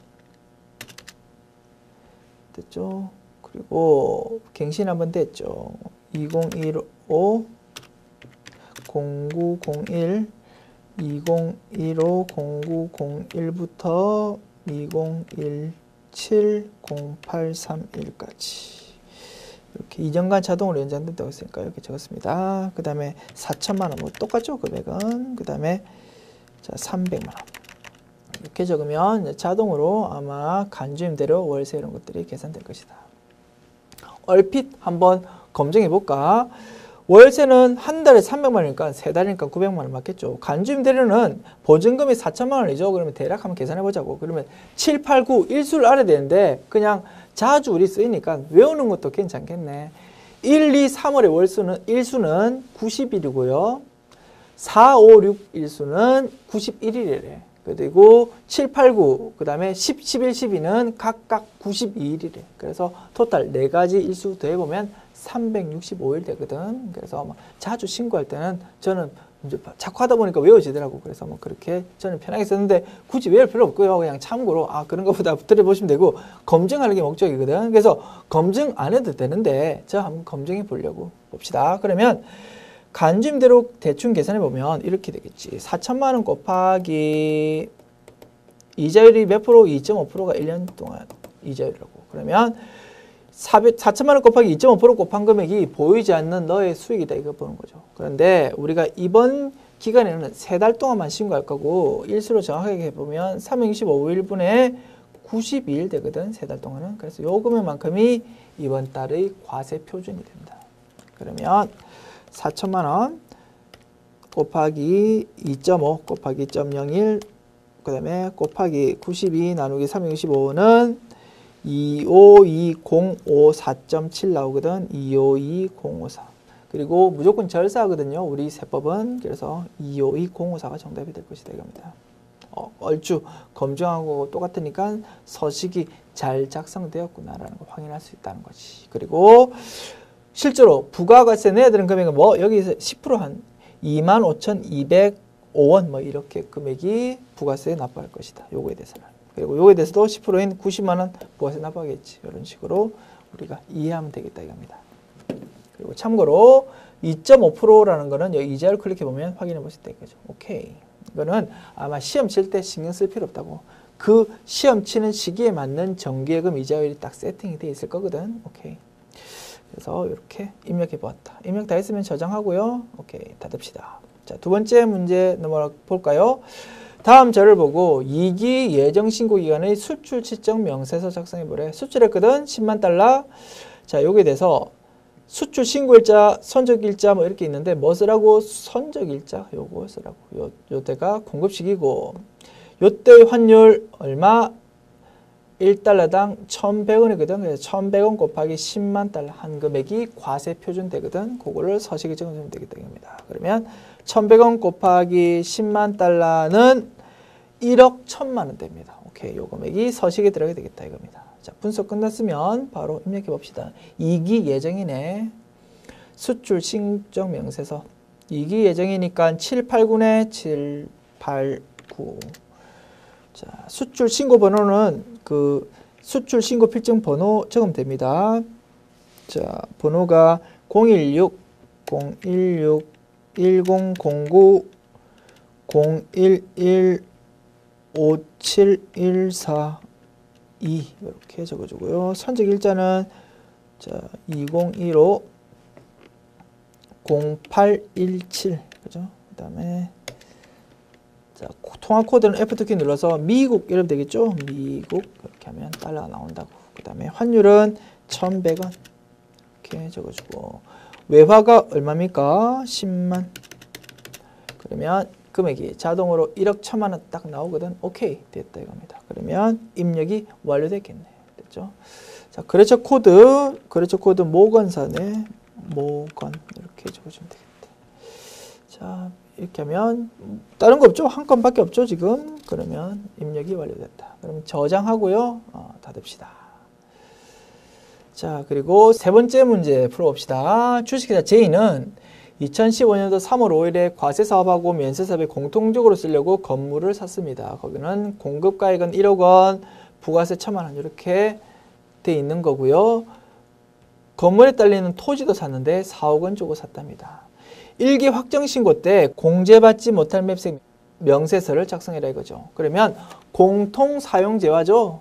됐죠. 그리고 갱신 한번 됐죠. 2015 0901 2015 0901부터 2017 0831까지. 이렇게 2년간 자동으로 연장된다고 했으니까 이렇게 적었습니다. 그 다음에 4천만 원, 뭐 똑같죠? 금액은. 그 다음에 자 300만 원. 이렇게 적으면 자동으로 아마 간주임대료, 월세 이런 것들이 계산될 것이다. 얼핏 한번 검증해 볼까? 월세는 한 달에 300만 원이니까 세 달이니까 900만 원 맞겠죠. 간주임대료는 보증금이 4천만 원이죠. 그러면 대략 한번 계산해 보자고. 그러면 7, 8, 9 일수를 알아야 되는데 그냥 자주 우리 쓰이니까 외우는 것도 괜찮겠네. 1, 2, 3월의 월수는 일수는 90일이고요. 4, 5, 6 일수는 91일이래. 그리고 7, 8, 9, 그 다음에 10, 11, 12는 각각 92일이래. 그래서 토탈 4가지 일수 더해보면 365일 되거든. 그래서 자주 신고할 때는 저는 이제 자꾸 하다 보니까 외워지더라고. 그래서 뭐 그렇게 저는 편하게 썼는데 굳이 외울 필요 없고요. 그냥 참고로 그런 것보다 들어보시면 되고 검증하는 게 목적이거든. 그래서 검증 안 해도 되는데 저 한번 검증해 보려고 봅시다. 그러면 간주임대로 대충 계산해 보면 이렇게 되겠지. 4천만 원 곱하기 이자율이 몇 프로? 2.5%가 1년 동안 이자율이라고. 그러면 4천만 원 곱하기 2.5% 곱한 금액이 보이지 않는 너의 수익이다. 이거 보는 거죠. 그런데 우리가 이번 기간에는 3달 동안만 신고할 거고 일수로 정확하게 해보면 365일분에 92일 되거든. 3달 동안은. 그래서 요 금액만큼이 이번 달의 과세 표준이 됩니다. 그러면 4천만 원 곱하기 2.5 곱하기 2.01 그 다음에 곱하기 92 나누기 365는 252,054.7 나오거든. 252,054. 그리고 무조건 절사하거든요. 우리 세법은. 그래서 252,054가 정답이 될 것이다 이겁니다. 얼추 검증하고 똑같으니까 서식이 잘 작성되었구나라는 걸 확인할 수 있다는 거지. 그리고 실제로 부가가세 내야 되는 금액은 뭐 여기서 10% 한 25,205원 뭐 이렇게 금액이 부가세에 납부할 것이다. 요거에 대해서는. 그리고 요거에 대해서도 10%인 90만 원 부가세 납부하겠지. 이런 식으로 우리가 이해하면 되겠다 이겁니다. 그리고 참고로 2.5%라는 거는 여기 이자율 클릭해 보면 확인해 볼 수 있다 이거죠. 오케이. 이거는 아마 시험 칠 때 신경 쓸 필요 없다고. 그 시험 치는 시기에 맞는 정기예금 이자율이 딱 세팅이 돼 있을 거거든. 오케이. 그래서 이렇게 입력해 보았다. 입력 다 했으면 저장하고요. 오케이. 닫읍시다. 자, 두 번째 문제 넘어가 볼까요? 다음 절을 보고 2기 예정 신고 기간의 수출 지정 명세서 작성해 보래. 수출했거든. 10만 달러. 자, 여기에 대해서 수출 신고일자, 선적일자 뭐 이렇게 있는데 뭐 쓰라고? 선적일자 요거 쓰라고. 요때가 공급식이고 요때 환율 얼마? 1달러당 1,100원이거든. 그래서 1,100원 곱하기 10만 달러 한 금액이 과세 표준 되거든. 그거를 서식에 적어주면 되겠다 이겁니다. 그러면 1,100원 곱하기 10만 달러는 1억 1,000만 원 됩니다. 오케이. 요 금액이 서식에 들어가게 되겠다 이겁니다. 자, 분석 끝났으면 바로 입력해 봅시다. 2기 예정이네. 수출 신정 명세서. 2기 예정이니까 789네. 789. 자, 수출 신고 번호는 그 수출 신고 필증 번호 적으면 됩니다. 자, 번호가 016 016 1009 011 5714 2 이렇게 적어주고요. 선적 일자는 자 2015 0817 그죠? 그다음에 자 통화 코드는 F2키 눌러서 미국 이러면 되겠죠? 미국 이렇게 하면 달러가 나온다고. 그다음에 환율은 1,100원 이렇게 적어주고 외화가 얼마입니까? 10만. 그러면 금액이 자동으로 1억 1,000만 원 딱 나오거든. 오케이 됐다 이겁니다. 그러면 입력이 완료됐겠네. 됐죠? 자 거래처 코드 모건사네. 모건 이렇게 적어주면 되겠다. 자 이렇게 하면 다른 거 없죠? 한 건밖에 없죠 지금. 그러면 입력이 완료됐다. 그럼 저장하고요. 닫읍시다. 자 그리고 세 번째 문제 풀어봅시다. 주식회사 J는 2015년도 3월 5일에 과세사업하고 면세사업에 공통적으로 쓰려고 건물을 샀습니다. 거기는 공급가액은 1억 원, 부가세 1,000만 원 이렇게 돼 있는 거고요. 건물에 딸리는 토지도 샀는데 4억 원 주고 샀답니다. 1기 확정신고 때 공제받지 못할 맵색 명세서를 작성해라 이거죠. 그러면 공통사용재화죠.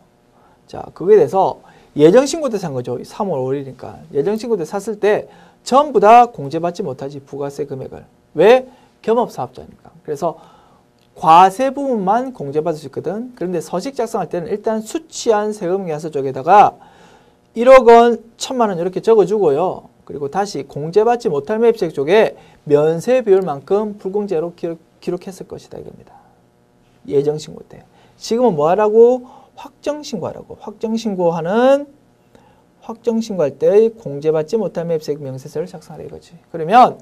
자, 그거에 대해서 예정신고 때 산 거죠. 3월 5일이니까. 예정신고 때 샀을 때 전부 다 공제받지 못하지, 부가세 금액을. 왜? 겸업사업자니까. 그래서 과세 부분만 공제받을 수 있거든. 그런데 서식 작성할 때는 일단 수취한 세금계산서 쪽에다가 1억 원, 1,000만 원 이렇게 적어주고요. 그리고 다시 공제받지 못할 매입세 쪽에 면세 비율만큼 불공제로 기록했을 것이다 이겁니다. 예정신고 때. 지금은 뭐 하라고? 확정신고하라고. 확정신고할 때의 공제받지 못할 매입세 명세서를 작성하라 이거지. 그러면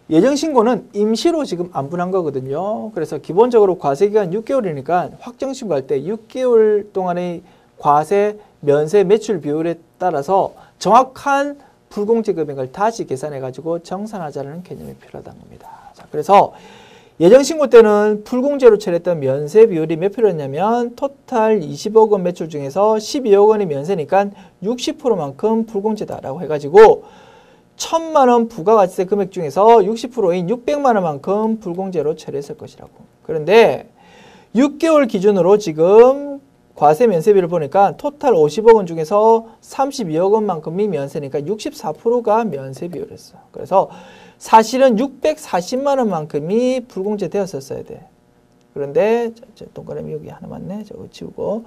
예정신고는 임시로 지금 안분한 거거든요. 그래서 기본적으로 과세기간 6개월이니까 확정신고할 때 6개월 동안의 과세, 면세, 매출 비율에 따라서 정확한 불공제 금액을 다시 계산해가지고 정산하자는 개념이 필요하다는 겁니다. 자, 그래서 예정신고 때는 불공제로 처리했던 면세 비율이 몇 프로였냐면 토탈 20억 원 매출 중에서 12억 원이 면세니까 60%만큼 불공제다라고 해가지고 1,000만 원 부가가치세 금액 중에서 60%인 600만 원만큼 불공제로 처리했을 것이라고. 그런데 6개월 기준으로 지금 과세 면세비를 보니까 토탈 50억 원 중에서 32억 원만큼이 면세니까 64%가 면세 비율이었어. 그래서 사실은 640만 원만큼이 불공제 되었었어야 돼. 그런데 동그라미 여기 하나 맞네. 저거 지우고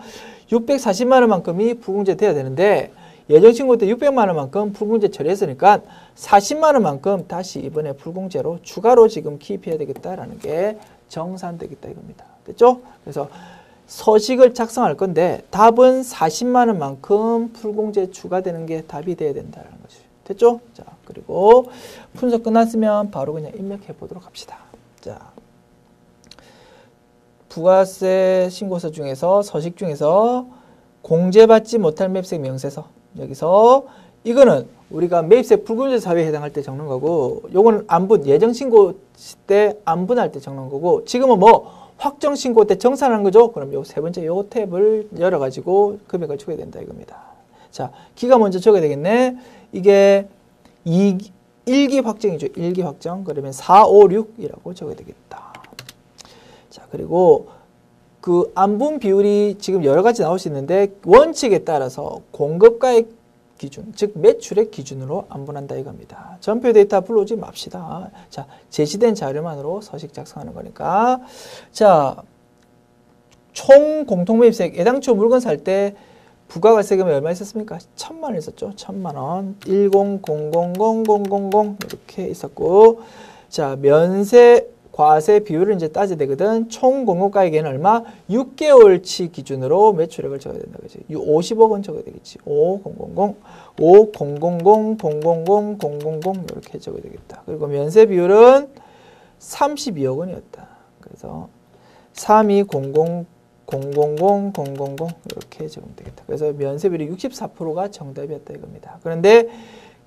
640만 원만큼이 불공제 돼야 되는데 예정신고 때 600만 원만큼 불공제 처리했으니까 40만 원만큼 다시 이번에 불공제로 추가로 지금 기입해야 되겠다라는 게 정산되겠다 이겁니다. 됐죠? 그래서 서식을 작성할 건데 답은 40만 원만큼 불공제 추가되는 게 답이 돼야 된다는 거지. 됐죠? 자, 그리고 분석 끝났으면 바로 그냥 입력해 보도록 합시다. 자, 부가세 신고서 중에서 서식 중에서 공제받지 못할 매입세 명세서 여기서 이거는 우리가 매입세 불공제 사유에 해당할 때 적는 거고 요거는 안분 예정신고 때 안분할 때 적는 거고 지금은 뭐 확정신고 때 정산하는 거죠. 그럼 요 세 번째 요 탭을 열어가지고 금액을 적어야 된다 이겁니다. 자, 기가 먼저 적어야 되겠네. 이게 1기 확정이죠. 1기 확정. 그러면 456이라고 적어야 되겠다. 자, 그리고 그 안분 비율이 지금 여러 가지 나올 수 있는데 원칙에 따라서 공급가액 기준, 즉 매출액 기준으로 안분한다 이겁니다. 전표 데이터 불러오지 맙시다. 자, 제시된 자료만으로 서식 작성하는 거니까. 자, 총 공통매입세 애당초 물건 살 때 부가가세금이 얼마 있었습니까? 1,000만 원 있었죠. 1,000만 원. 10,000,000 이렇게 있었고, 자, 면세 과세 비율을 이제 따져야 되거든. 총 공급가액에는 얼마? 6개월치 기준으로 매출액을 적어야 된다. 그지? 50억 원 적어야 되겠지. 5000, 이렇게 적어야 되겠다. 그리고 면세 비율은 32억 원이었다. 그래서 3200, 이렇게 적으면 되겠다. 그래서 면세 비율이 64%가 정답이었다 이겁니다. 그런데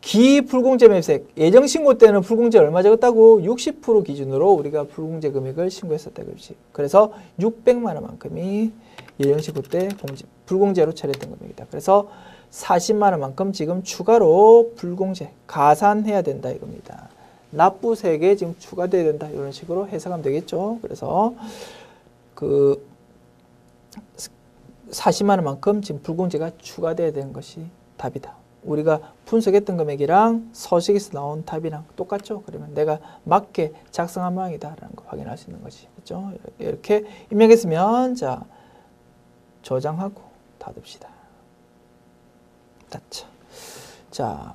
기불공제 매입세 예정신고 때는 불공제 얼마 적었다고? 60% 기준으로 우리가 불공제 금액을 신고했었다 이거지. 그래서 600만 원만큼이 예정신고 때 불공제로 처리했던 금액이다. 그래서 40만 원만큼 지금 추가로 불공제 가산해야 된다 이겁니다. 납부세액에 지금 추가돼야 된다 이런 식으로 해석하면 되겠죠. 그래서 그 40만 원만큼 지금 불공제가 추가돼야 되는 것이 답이다. 우리가 분석했던 금액이랑 서식에서 나온 답이랑 똑같죠? 그러면 내가 맞게 작성한 모양이다라는 거 확인할 수 있는 거지. 그렇죠? 이렇게 입력했으면 자, 저장하고 닫읍시다. 닫자. 자,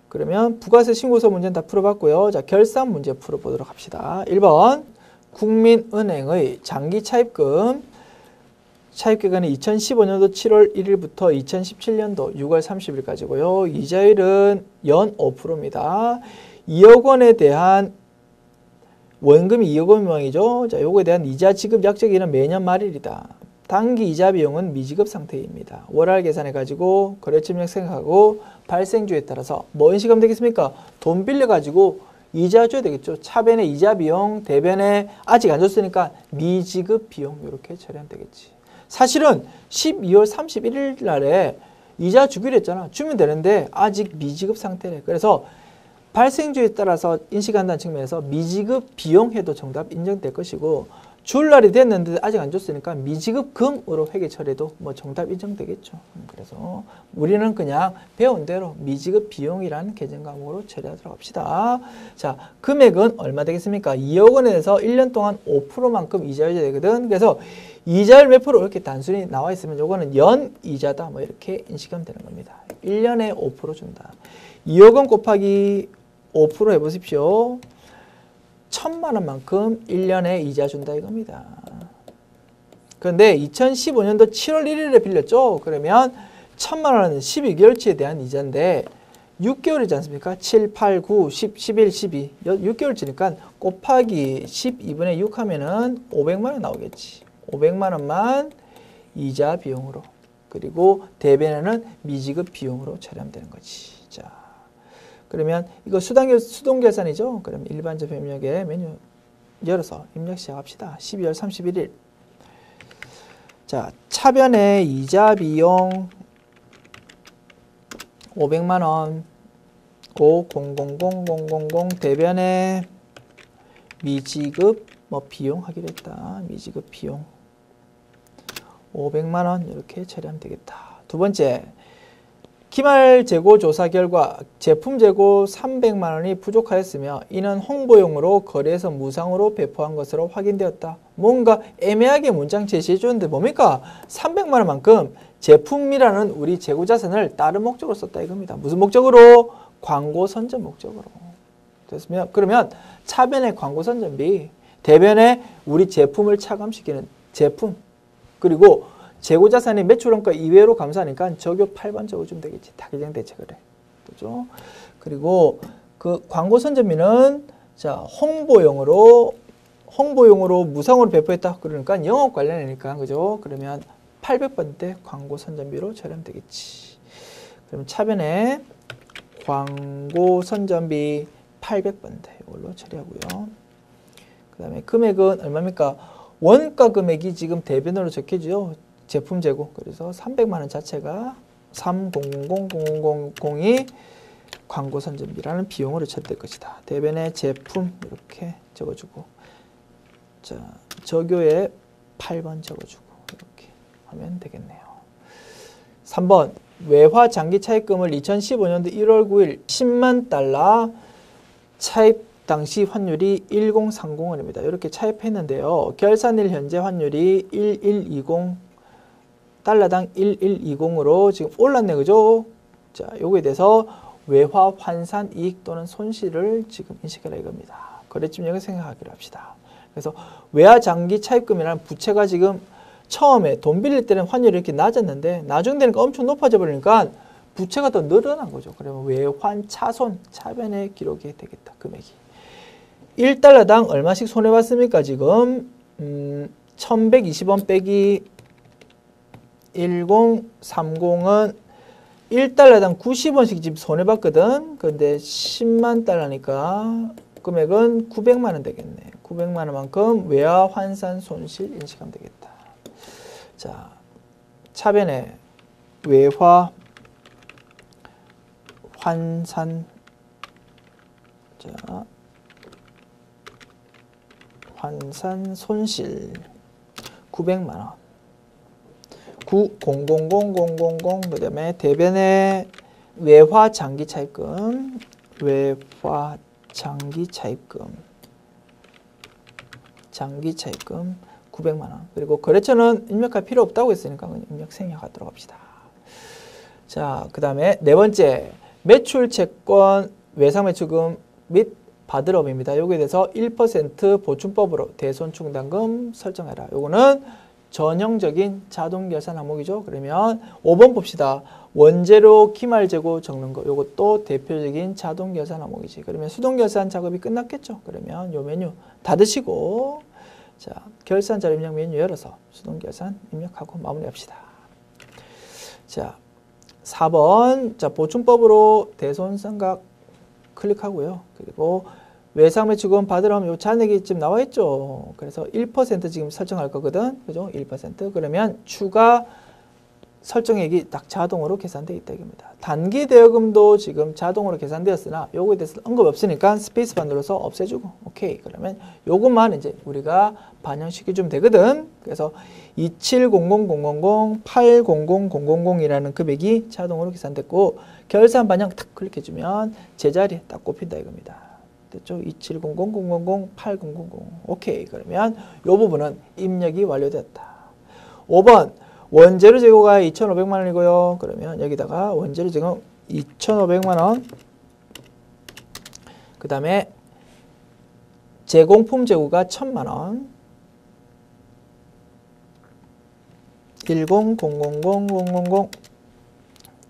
그러면 부가세 신고서 문제는 다 풀어봤고요. 자, 결산 문제 풀어보도록 합시다. 1번 국민은행의 장기 차입금 차입기간은 2015년도 7월 1일부터 2017년도 6월 30일까지고요. 이자율은 연 5%입니다. 2억 원에 대한 원금이 2억 원 모양이죠. 자, 요거에 대한 이자 지급 약정일은 매년 말일이다. 단기 이자 비용은 미지급 상태입니다. 월할 계산해가지고 거래처명 생각하고 발생주에 따라서 뭐 인식하면 되겠습니까? 돈 빌려가지고 이자 줘야 되겠죠. 차변에 이자 비용, 대변에 아직 안 줬으니까 미지급 비용 이렇게 처리하면 되겠지. 사실은 12월 31일 날에 이자 주기로 했잖아. 주면 되는데 아직 미지급 상태래. 그래서 발생주에 따라서 인식한다는 측면에서 미지급 비용 해도 정답 인정될 것이고 줄 날이 됐는데 아직 안 줬으니까 미지급금으로 회계 처리도 뭐 정답 인정되겠죠. 그래서 우리는 그냥 배운 대로 미지급 비용이라는 계정 과목으로 처리하도록 합시다. 자, 금액은 얼마 되겠습니까? 2억 원에 대해서 1년 동안 5%만큼 이자율이 되거든. 그래서 이자율 몇 프로 이렇게 단순히 나와 있으면 요거는 연이자다 뭐 이렇게 인식하면 되는 겁니다. 1년에 5% 준다. 2억 원 곱하기 5% 해보십시오. 1,000만 원만큼 1년에 이자 준다 이겁니다. 그런데 2015년도 7월 1일에 빌렸죠. 그러면 1,000만 원은 12개월치에 대한 이자인데 6개월이지 않습니까? 7, 8, 9, 10, 11, 12 6개월치니까 곱하기 12분의 6 하면은 500만 원 나오겠지. 500만 원만 이자 비용으로 그리고 대변에는 미지급 비용으로 처리하면 되는 거지. 자, 그러면 이거 수동 결산이죠. 그럼 일반적 협력의 메뉴 열어서 입력 시작합시다. 12월 31일. 자, 차변의 이자 비용 500만 원. 0000000 대변의 미지급 뭐 비용 하기로 했다. 미지급 비용 500만 원 이렇게 처리하면 되겠다. 두 번째. 기말 재고 조사 결과 제품 재고 300만 원이 부족하였으며 이는 홍보용으로 거래에서 무상으로 배포한 것으로 확인되었다. 뭔가 애매하게 문장 제시해 줬는데 뭡니까? 300만 원만큼 제품이라는 우리 재고 자산을 다른 목적으로 썼다 이겁니다. 무슨 목적으로? 광고 선전 목적으로. 됐으면 그러면 차변의 광고 선전비, 대변에 우리 제품을 차감시키는 제품, 그리고 재고자산이 매출원가 이외로 감소하니까 적요 8번 적어주면 되겠지. 타겟형 대책을 해. 그죠? 그리고 그 광고 선전비는 자, 홍보용으로 무상으로 배포했다. 그러니까 영업 관련이니까. 그죠? 그러면 800번대 광고 선전비로 처리하면 되겠지. 그러면 차변에 광고 선전비 800번대 이걸로 처리하고요. 그 다음에 금액은 얼마입니까? 원가 금액이 지금 대변으로 적혀지죠. 제품 재고. 그래서 300만 원 자체가 3000002 광고 선전비라는 비용으로 처리될 것이다. 대변의 제품 이렇게 적어주고, 자, 적요에 8번 적어주고 이렇게 하면 되겠네요. 3번 외화 장기 차입금을 2015년도 1월 9일 10만 달러 차입 당시 환율이 1030원입니다. 이렇게 차입했는데요. 결산일 현재 환율이 1120 달러당 1120으로 지금 올랐네. 그죠? 자, 요거에 대해서 외화 환산 이익 또는 손실을 지금 인식하라 이겁니다. 거래집력을 생각하기로 합시다. 그래서 외화 장기 차입금이라는 부채가 지금 처음에 돈 빌릴 때는 환율이 이렇게 낮았는데 나중 되니까 엄청 높아져 버리니까 부채가 더 늘어난 거죠. 그러면 외환 차손, 차변의 기록이 되겠다. 금액이. 1달러당 얼마씩 손해봤습니까? 지금 1120원 빼기 1030은 1달러당 90원씩 지금 손해봤거든. 근데 10만 달러니까 금액은 900만 원 되겠네. 900만 원만큼 외화 환산 손실 인식하면 되겠다. 자, 차변에 외화 환산, 자, 환산 손실 900만 원. 900000 그다음에 대변의 외화 장기 차입금, 외화 장기 차입금 900만 원. 그리고 거래처는 입력할 필요 없다고 했으니까 입력 생략하도록 합시다. 자, 그다음에 네 번째 매출 채권 외상 매출금 및 받을업입니다. 여기에 대해서 1% 보충법으로 대손충당금 설정해라. 요거는 전형적인 자동 결산 항목이죠. 그러면 5번 봅시다. 원재료 기말 재고 적는 거. 요것도 대표적인 자동 결산 항목이지. 그러면 수동 결산 작업이 끝났겠죠. 그러면 요 메뉴 닫으시고, 자, 결산 자료 입력 메뉴 열어서 수동 결산 입력하고 마무리합시다. 자, 4번. 자, 보충법으로 대손상각 클릭하고요. 그리고 외상 매출금 받으려면 요 잔액이 지금 나와 있죠. 그래서 1% 지금 설정할 거거든. 그죠? 1%. 그러면 추가 설정액이 딱 자동으로 계산되어 있다 이겁니다. 단기 대여금도 지금 자동으로 계산되었으나 요거에 대해서 언급 없으니까 스페이스바 눌러서 없애주고 오케이. 그러면 요것만 이제 우리가 반영시켜주면 되거든. 그래서 2700000 800000이라는 금액이 자동으로 계산됐고 결산 반영 탁 클릭해주면 제자리에 딱 꼽힌다 이겁니다. 됐죠? 2700000 8000 오케이. 그러면 요 부분은 입력이 완료되었다. 5번 원재료 재고가 2,500만 원이고요. 그러면 여기다가 원재료 재고 2,500만 원. 그 다음에 제공품 재고가 1,000만 원. 10000000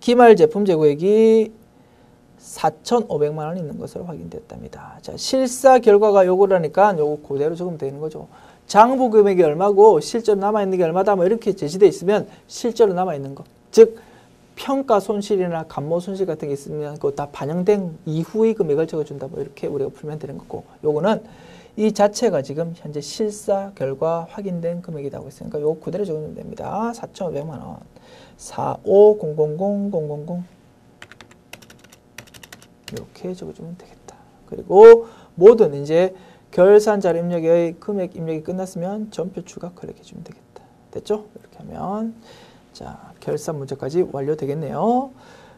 기말 제품 재고액이 4,500만 원 있는 것으로 확인됐답니다. 자, 실사 결과가 요거라니까 요거 그대로 적으면 되는 거죠. 장부 금액이 얼마고 실제로 남아있는 게 얼마다 뭐 이렇게 제시되어 있으면 실제로 남아있는 거. 즉 평가 손실이나 감모 손실 같은 게 있으면 그거 다 반영된 이후의 금액을 적어준다. 뭐 이렇게 우리가 풀면 되는 거고 요거는 이 자체가 지금 현재 실사 결과 확인된 금액이라고 했으니까 요거 그대로 적으면 됩니다. 4,500만 원. 4500000 이렇게 적어주면 되겠다. 그리고 모든 이제 결산자료 입력의 금액 입력이 끝났으면 전표 추가 클릭해주면 되겠다. 됐죠? 이렇게 하면 자 결산 문제까지 완료되겠네요.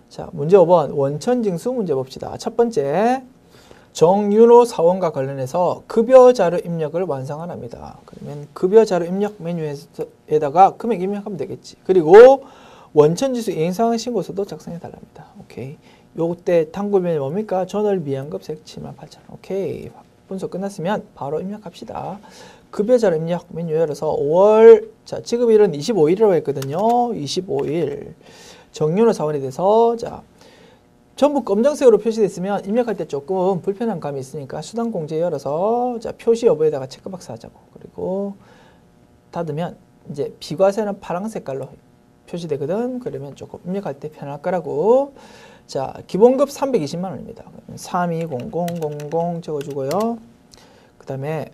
자 문제 5번 원천징수 문제 봅시다. 첫 번째 정윤호 사원과 관련해서 급여자료 입력을 완성하랍니다. 그러면 급여자료 입력 메뉴에다가 금액 입력하면 되겠지. 그리고 원천징수 이행상황 신고서도 작성해 달랍니다. 오케이. 요때 당구면이 뭡니까? 전월 미연급 세액 78,000원. 오케이. 분석 끝났으면 바로 입력합시다. 급여자료 입력 메뉴 열어서 5월 자 지급일은 25일이라고 했거든요. 25일 정윤호 사원에 대해서 자 전부 검정색으로 표시됐으면 입력할 때 조금 불편한 감이 있으니까 수당 공제 열어서 자 표시 여부에다가 체크박스 하자고. 그리고 닫으면 이제 비과세는 파란 색깔로 표시되거든. 그러면 조금 입력할 때 편할 거라고. 자, 기본급 320만 원입니다. 320000 적어주고요. 그 다음에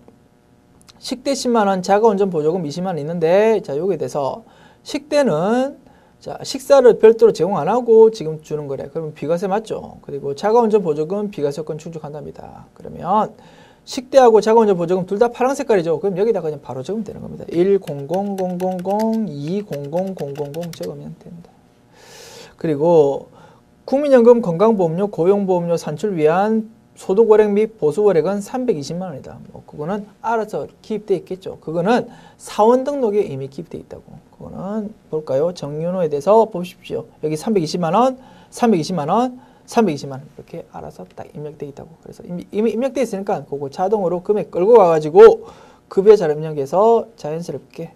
식대 10만 원, 자가운전 보조금 20만 원 있는데, 자, 여기에 대해서 식대는 자, 식사를 별도로 제공 안 하고 지금 주는 거래. 그러면 비과세 맞죠? 그리고 자가운전 보조금 비과세권 충족한답니다. 그러면 식대하고 자가운전 보조금 둘 다 파란 색깔이죠. 그럼 여기다가 그냥 바로 적으면 되는 겁니다. 1000000 2000000 적으면 됩니다. 그리고 국민연금, 건강보험료, 고용보험료 산출 위한 소득월액 및 보수월액은 320만 원이다. 뭐 그거는 알아서 기입돼 있겠죠. 그거는 사원 등록에 이미 기입돼 있다고. 그거는 볼까요? 정윤호에 대해서 보십시오. 여기 320만 원, 320만 원, 320만 원 이렇게 알아서 딱 입력돼 있다고. 그래서 이미 입력돼 있으니까 그거 자동으로 금액 끌고 가가지고 급여자료 입력해서 자연스럽게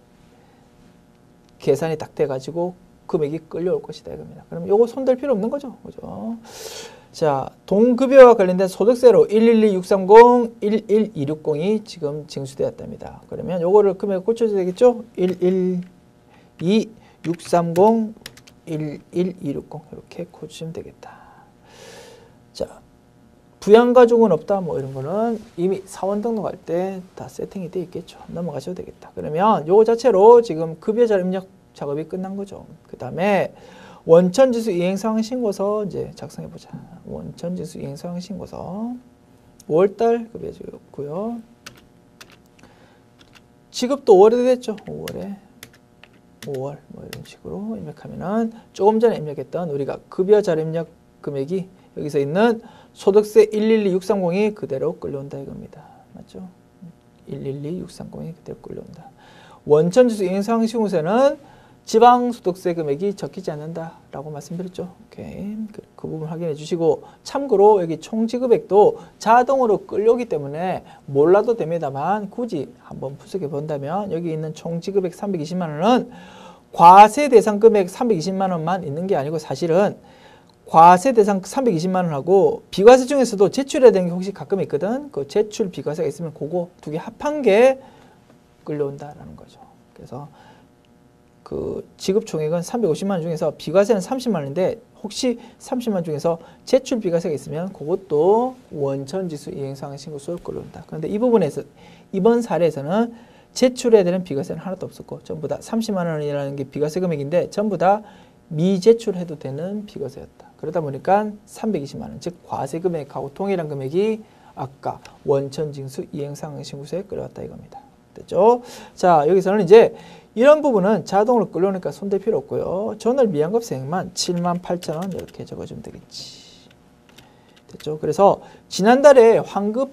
계산이 딱 돼가지고 금액이 끌려올 것이다 이겁니다. 그럼 요거 손댈 필요 없는 거죠. 그죠? 자, 동급여와 관련된 소득세로 112630, 11260이 지금 징수되었답니다. 그러면 요거를 금액 고쳐줘야 되겠죠? 112630, 11260 이렇게 고치면 되겠다. 자, 부양가족은 없다 뭐 이런 거는 이미 사원 등록할 때 다 세팅이 돼 있겠죠. 넘어가셔도 되겠다. 그러면 요거 자체로 지금 급여자료 입력 작업이 끝난 거죠. 그 다음에 원천징수 이행상황 신고서 이제 작성해 보자. 원천징수 이행상황 신고서 5월달 급여자료였고요. 지급도 5월에 됐죠. 5월 뭐 이런 식으로 입력하면은 조금 전에 입력했던 우리가 급여자료 입력 금액이 여기서 있는 소득세 112630이 그대로 끌려온다 이겁니다. 맞죠? 112630이 그대로 끌려온다. 원천징수 이행상황 신고서는 지방소득세 금액이 적히지 않는다라고 말씀드렸죠. 오케이. 그 부분 확인해 주시고 참고로 여기 총지급액도 자동으로 끌려오기 때문에 몰라도 됩니다만 굳이 한번 분석해 본다면 여기 있는 총지급액 320만 원은 과세 대상 금액 320만 원만 있는 게 아니고 사실은 과세 대상 320만 원하고 비과세 중에서도 제출해야 되는 게 혹시 가끔 있거든. 그 제출 비과세가 있으면 그거 두 개 합한 게 끌려온다라는 거죠. 그래서 그 지급 총액은 350만 원 중에서 비과세는 30만 원인데 혹시 30만 중에서 제출 비과세가 있으면 그것도 원천징수 이행상황 신고서로 끌려온다. 그런데 이 부분에서 이번 사례에서는 제출해야 되는 비과세는 하나도 없었고 전부 다 30만 원이라는 게 비과세 금액인데 전부 다 미제출해도 되는 비과세였다. 그러다 보니까 320만 원, 즉 과세 금액하고 동일한 금액이 아까 원천징수 이행상환신고서에 끌어왔다 이겁니다. 됐죠? 자, 여기서는 이제 이런 부분은 자동으로 끌어오니까 손댈 필요 없고요. 전월 미환급세액만 78,000원 이렇게 적어주면 되겠지. 됐죠? 그래서 지난달에 환급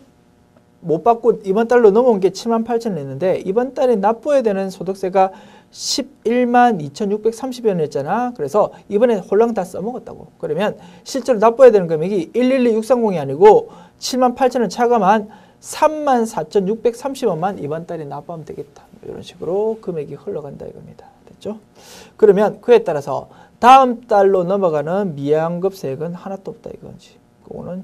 못 받고 이번 달로 넘어온 게 78,000원 냈는데 이번 달에 납부해야 되는 소득세가 11만 2,630원이었잖아. 그래서 이번에 홀랑 다 써먹었다고. 그러면 실제로 납부해야 되는 금액이 112630이 아니고 78,000원 차감한 34,630원만 이번 달에 납부하면 되겠다. 이런 식으로 금액이 흘러간다 이겁니다. 됐죠? 그러면 그에 따라서 다음 달로 넘어가는 미환급세액은 하나도 없다 이거지. 그거는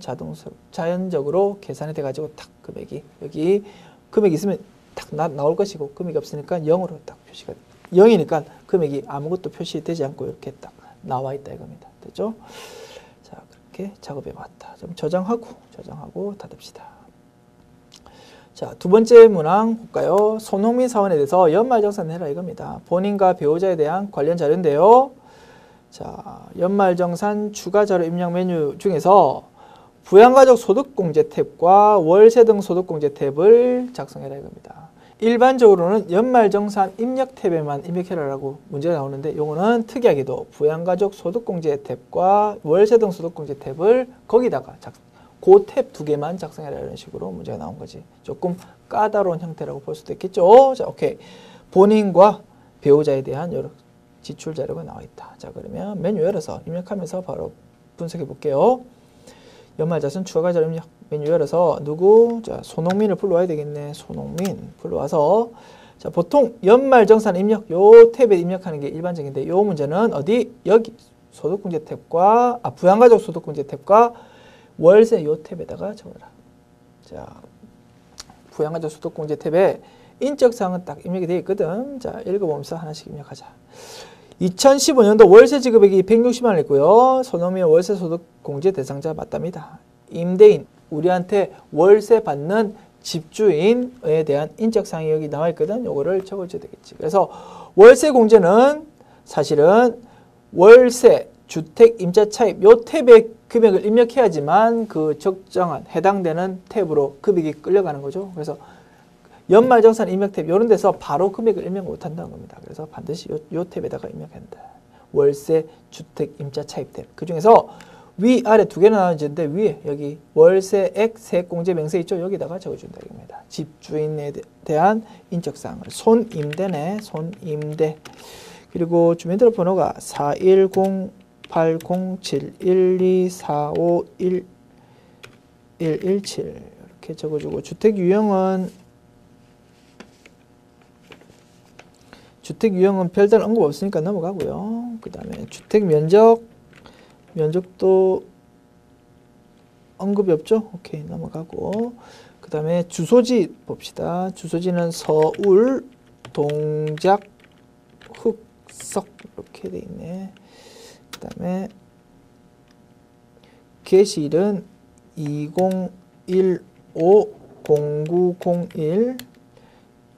자연적으로 계산이 돼가지고 딱 금액이 여기 금액이 있으면 딱 나올 것이고 금액이 없으니까 0으로 딱 표시가 0이니까 금액이 아무것도 표시되지 않고 이렇게 딱 나와 있다 이겁니다. 됐죠? 자, 그렇게 작업해 봤다. 좀 저장하고 닫읍시다. 자, 두 번째 문항 볼까요? 손흥민 사원에 대해서 연말정산 해라 이겁니다. 본인과 배우자에 대한 관련 자료인데요. 자, 연말정산 추가자료 입력 메뉴 중에서 부양가족 소득공제 탭과 월세 등 소득공제 탭을 작성해라 이겁니다. 일반적으로는 연말정산 입력 탭에만 입력해라라고 문제가 나오는데 요거는 특이하게도 부양가족 소득공제 탭과 월세 등 소득공제 탭을 거기다가 그 탭 두 개만 작성해라 이런 식으로 문제가 나온 거지. 조금 까다로운 형태라고 볼 수도 있겠죠. 자, 오케이. 본인과 배우자에 대한 여러 지출 자료가 나와 있다. 자, 그러면 메뉴 열어서 입력하면서 바로 분석해 볼게요. 연말자산 추가자료 입력 메뉴 열어서 누구? 자, 손흥민을 불러와야 되겠네. 손흥민 불러와서 자, 보통 연말정산 입력 요 탭에 입력하는 게 일반적인데 요 문제는 어디? 여기 소득공제 탭과 부양가족 소득공제 탭과 월세 요 탭에다가 적어라. 자, 부양가족 소득공제 탭에 인적사항은 딱 입력이 되어 있거든. 자, 읽어보면서 하나씩 입력하자. 2015년도 월세 지급액이 160만 원이고요. 손흥민 월세 소득공제 대상자 맞답니다. 임대인, 우리한테 월세 받는 집주인에 대한 인적사항이 여기 나와 있거든. 요거를 적어줘야 되겠지. 그래서 월세 공제는 사실은 월세, 주택, 임차 차입 요 탭에 금액을 입력해야지만 그 적정한 해당되는 탭으로 금액이 끌려가는 거죠. 그래서 연말정산 입력 탭 이런 데서 바로 금액을 입력 못한다는 겁니다. 그래서 반드시 요 탭에다가 입력한다. 월세, 주택, 임차 차입 탭. 그 중에서 위아래 두 개나 나눠지는데 위에 여기 월세액 세액공제 명세 있죠. 여기다가 적어준다 이겁니다. 집주인에 대한 인적사항을 손임대네. 손임대. 그리고 주민등록번호가 4108071245117 이렇게 적어주고 주택 유형은 별다른 언급 없으니까 넘어가고요. 그 다음에 주택 면적도 언급이 없죠. 오케이, 넘어가고. 그 다음에 주소지 봅시다. 주소지는 서울, 동작, 흑석 이렇게 돼 있네. 그 다음에 게시일은 2015-0901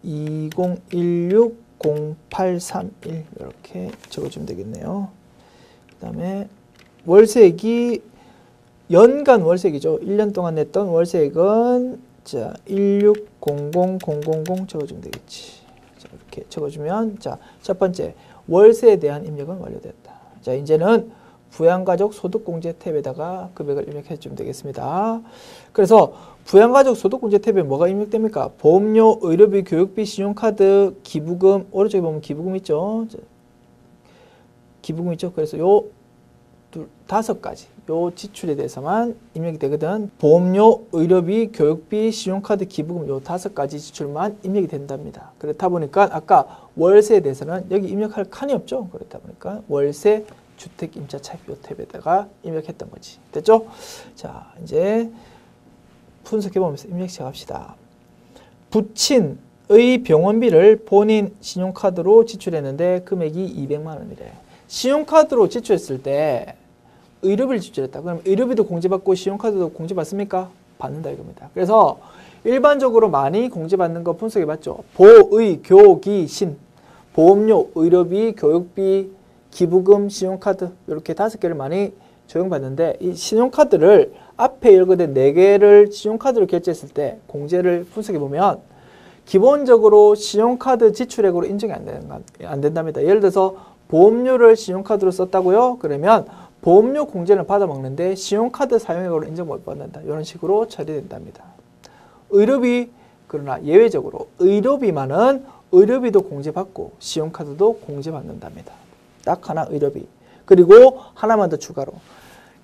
2016-0831 이렇게 적어주면 되겠네요. 그 다음에 월세액이 연간 월세액이죠. 1년 동안 냈던 월세액은 자 1600000 적어주면 되겠지. 자, 이렇게 적어주면 자 첫 번째 월세에 대한 입력은 완료됐다. 자 이제는 부양가족 소득공제 탭에다가 금액을 입력해 주면 되겠습니다. 그래서 부양가족 소득공제 탭에 뭐가 입력됩니까? 보험료, 의료비, 교육비, 신용카드, 기부금, 오른쪽에 보면 기부금 있죠. 기부금 있죠. 그래서 요 다섯 가지 요 지출에 대해서만 입력이 되거든. 보험료, 의료비, 교육비, 신용카드, 기부금 요 다섯 가지 지출만 입력이 된답니다. 그렇다 보니까 아까 월세에 대해서는 여기 입력할 칸이 없죠. 그렇다 보니까 월세, 주택, 임차 차입 요 탭에다가 입력했던 거지. 됐죠? 자, 이제 분석해보면서 입력 시작합시다. 부친의 병원비를 본인 신용카드로 지출했는데 금액이 200만 원이래. 신용카드로 지출했을 때 의료비를 지출했다. 그럼 의료비도 공제받고 신용카드도 공제받습니까? 받는다 이겁니다. 그래서 일반적으로 많이 공제받는 거 분석해봤죠. 보의, 교, 기, 신, 보험료, 의료비, 교육비, 기부금, 신용카드 이렇게 5개를 많이 적용받는데 이 신용카드를 앞에 열거된 4개를 신용카드로 결제했을 때 공제를 분석해보면 기본적으로 신용카드 지출액으로 인정이 안 된답니다. 예를 들어서 보험료를 신용카드로 썼다고요? 그러면 보험료 공제를 받아먹는데 신용카드 사용액으로 인정 못 받는다. 이런 식으로 처리된답니다. 의료비, 그러나 예외적으로 의료비만은 의료비도 공제받고 신용카드도 공제받는답니다. 딱 하나 의료비. 그리고 하나만 더 추가로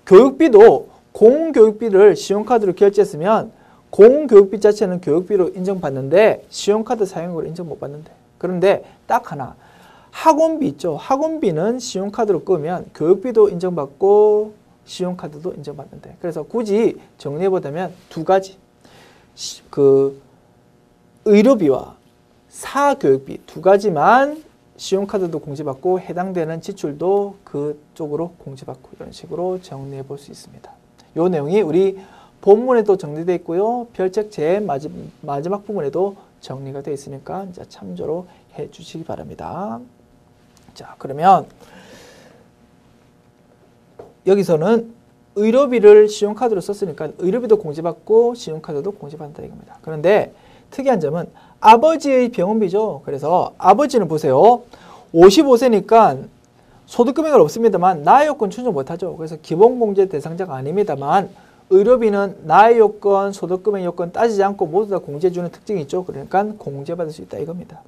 교육비도 공교육비를 신용카드로 결제했으면 공교육비 자체는 교육비로 인정받는데 신용카드 사용액으로 인정 못 받는데 그런데 딱 하나 학원비 있죠. 학원비는 신용카드로 끄면 교육비도 인정받고 신용카드도 인정받는데 그래서 굳이 정리해보자면 2가지 그 의료비와 사교육비 2가지만 신용카드도 공제받고 해당되는 지출도 그쪽으로 공제받고 이런 식으로 정리해 볼 수 있습니다. 이 내용이 우리 본문에도 정리되어 있고요. 별책 제일 마지막 부분에도 정리가 되어 있으니까 이제 참조로 해 주시기 바랍니다. 자, 그러면 여기서는 의료비를 신용카드로 썼으니까 의료비도 공제받고 신용카드도 공제받는다 이겁니다. 그런데 특이한 점은 아버지의 병원비죠. 그래서 아버지는 보세요. 55세니까 소득금액은 없습니다만 나의 요건 충족 못하죠. 그래서 기본공제 대상자가 아닙니다만 의료비는 나의 요건, 소득금액 요건 따지지 않고 모두 다 공제해주는 특징이 있죠. 그러니까 공제받을 수 있다 이겁니다.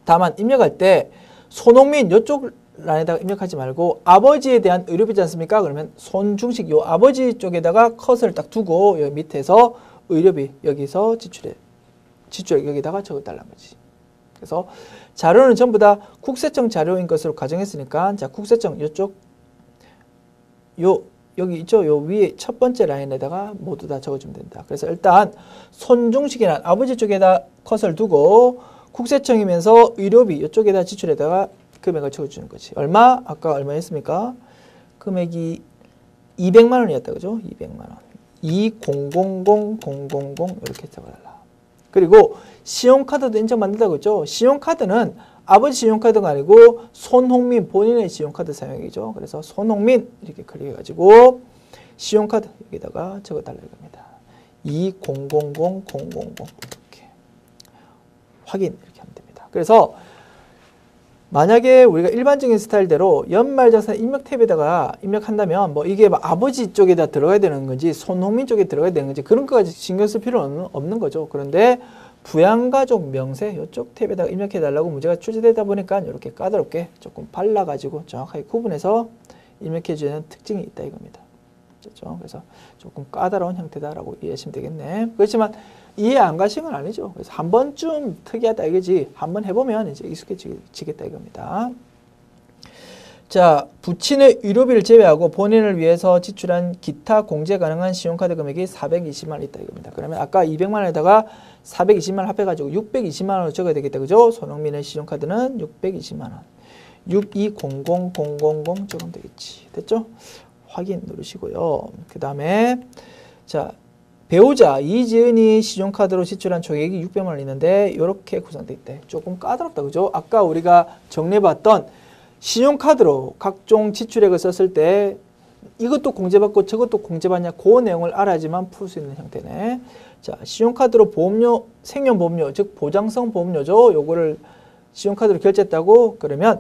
다만 입력할 때 손흥민 이쪽 란에다가 입력하지 말고 아버지에 대한 의료비지 않습니까? 그러면 손중식 요 아버지 쪽에다가 컷을 딱 두고 여기 밑에서 의료비 여기서 지출 여기다가 적어달라는 거지. 그래서 자료는 전부 다 국세청 자료인 것으로 가정했으니까 자 국세청 이쪽 여기 있죠. 요 위에 첫 번째 라인에다가 모두 다 적어주면 된다. 그래서 일단 손중식이란 아버지 쪽에다 컷을 두고 국세청이면서 의료비 이쪽에다 지출에다가 금액을 적어주는 거지. 얼마? 아까 얼마 했습니까? 금액이 200만 원이었다. 그죠? 200만 원. 2000000 이렇게 적어달라. 그리고 신용카드도 인정받는다고 했죠. 신용카드는 아버지 신용카드가 아니고 손흥민 본인의 신용카드 사용이죠. 그래서 손흥민 이렇게 클릭해가지고 신용카드 여기다가 적어달라 이겁니다. 2000000 이렇게 확인 이렇게 하면 됩니다. 그래서 만약에 우리가 일반적인 스타일대로 연말정산 입력 탭에다가 입력한다면 뭐 이게 아버지 쪽에다 들어가야 되는 건지 손흥민 쪽에 들어가야 되는 건지 그런 것까지 신경 쓸 필요는 없는 거죠. 그런데 부양가족 명세 이쪽 탭에다가 입력해 달라고 문제가 출제되다 보니까 이렇게 까다롭게 조금 발라가지고 정확하게 구분해서 입력해 주는 특징이 있다 이겁니다. 그렇죠? 그래서 조금 까다로운 형태다라고 이해하시면 되겠네. 그렇지만 이해 안 가신 건 아니죠. 그래서 한 번쯤 특이하다 이거지. 한번 해보면 이제 익숙해지겠다 이겁니다. 자, 부친의 의료비를 제외하고 본인을 위해서 지출한 기타 공제 가능한 신용카드 금액이 420만 원 있다 이겁니다. 그러면 아까 200만 원에다가 420만 원 합해가지고 620만 원을 적어야 되겠다. 그죠? 손흥민의 신용카드는 620만 원. 6200000 적으면 되겠지. 됐죠? 확인 누르시고요. 그 다음에 자 배우자 이지은이 신용카드로 지출한 총액이 600만 원 있는데 이렇게 구성되어 있대. 조금 까다롭다. 그죠? 아까 우리가 정리해봤던 신용카드로 각종 지출액을 썼을 때 이것도 공제받고 저것도 공제받냐 그 내용을 알아야지만 풀 수 있는 형태네. 자, 신용카드로 보험료, 생명보험료, 즉 보장성 보험료죠. 요거를 신용카드로 결제했다고 그러면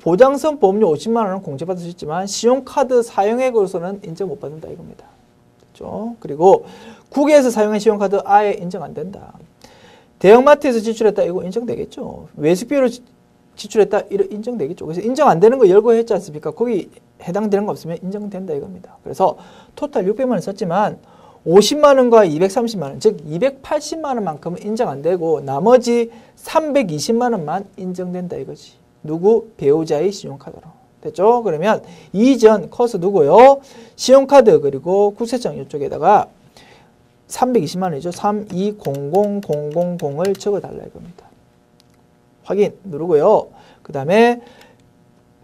보장성 보험료 50만 원은 공제받을 수 있지만 신용카드 사용액으로서는 인정 못 받는다 이겁니다. 그렇죠? 그리고 국외에서 사용한 신용카드 아예 인정 안 된다. 대형마트에서 지출했다 이거 인정되겠죠. 외식비로 지출했다 이거 인정되겠죠. 그래서 인정 안 되는 거 열고 했지 않습니까? 거기 해당되는 거 없으면 인정된다 이겁니다. 그래서 토탈 600만 원 썼지만 50만 원과 230만 원, 즉 280만 원만큼은 인정 안 되고 나머지 320만 원만 인정된다 이거지. 누구? 배우자의 신용카드로. 됐죠? 그러면 이전 컷을 두고요. 신용카드 그리고 국세청 이쪽에다가 320만 원이죠. 3200000을 적어달라 이겁니다. 확인 누르고요. 그 다음에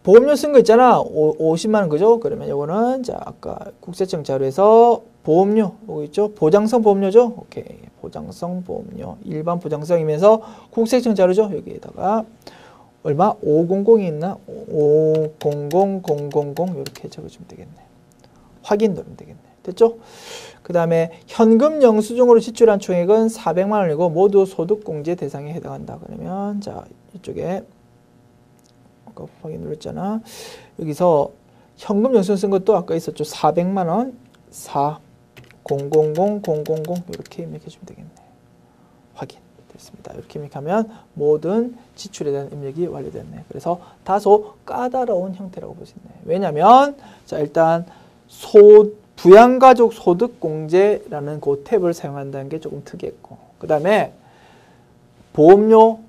보험료 쓴 거 있잖아. 50만 원 그죠? 그러면 이거는 자 아까 국세청 자료에서 보험료 여기 있죠? 보장성 보험료죠? 오케이. 보장성 보험료. 일반 보장성이면서 국세청 자료죠? 여기에다가 얼마? 500이 있나? 500000 이렇게 적어주면 되겠네. 확인 누르면 되겠네. 됐죠? 그 다음에 현금 영수증으로 지출한 총액은 400만 원이고 모두 소득공제 대상에 해당한다. 그러면 자 이쪽에 아까 확인 눌렀잖아. 여기서 현금 영수증 쓴 것도 아까 있었죠. 400만 원 4000000 이렇게 입력해 주면 되겠네. 확인 됐습니다. 이렇게 입력하면 모든 지출에 대한 입력이 완료됐네. 그래서 다소 까다로운 형태라고 볼 수 있네. 왜냐면 자 일단 부양가족 소득공제라는 그 탭을 사용한다는 게 조금 특이했고 그 다음에 보험료,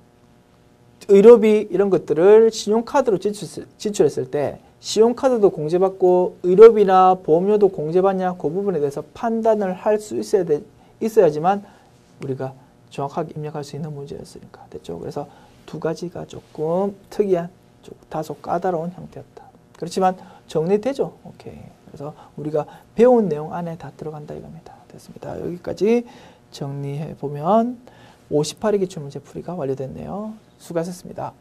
의료비 이런 것들을 신용카드로 지출했을 때 신용카드도 공제받고 의료비나 보험료도 공제받냐 그 부분에 대해서 판단을 할 수 있어야지만 우리가 정확하게 입력할 수 있는 문제였으니까 됐죠. 그래서 두 가지가 조금 특이한 다소 까다로운 형태였다. 그렇지만 정리되죠. 오케이. 그래서 우리가 배운 내용 안에 다 들어간다 이겁니다. 됐습니다. 여기까지 정리해 보면 58회 기출문제 풀이가 완료됐네요. 수고하셨습니다.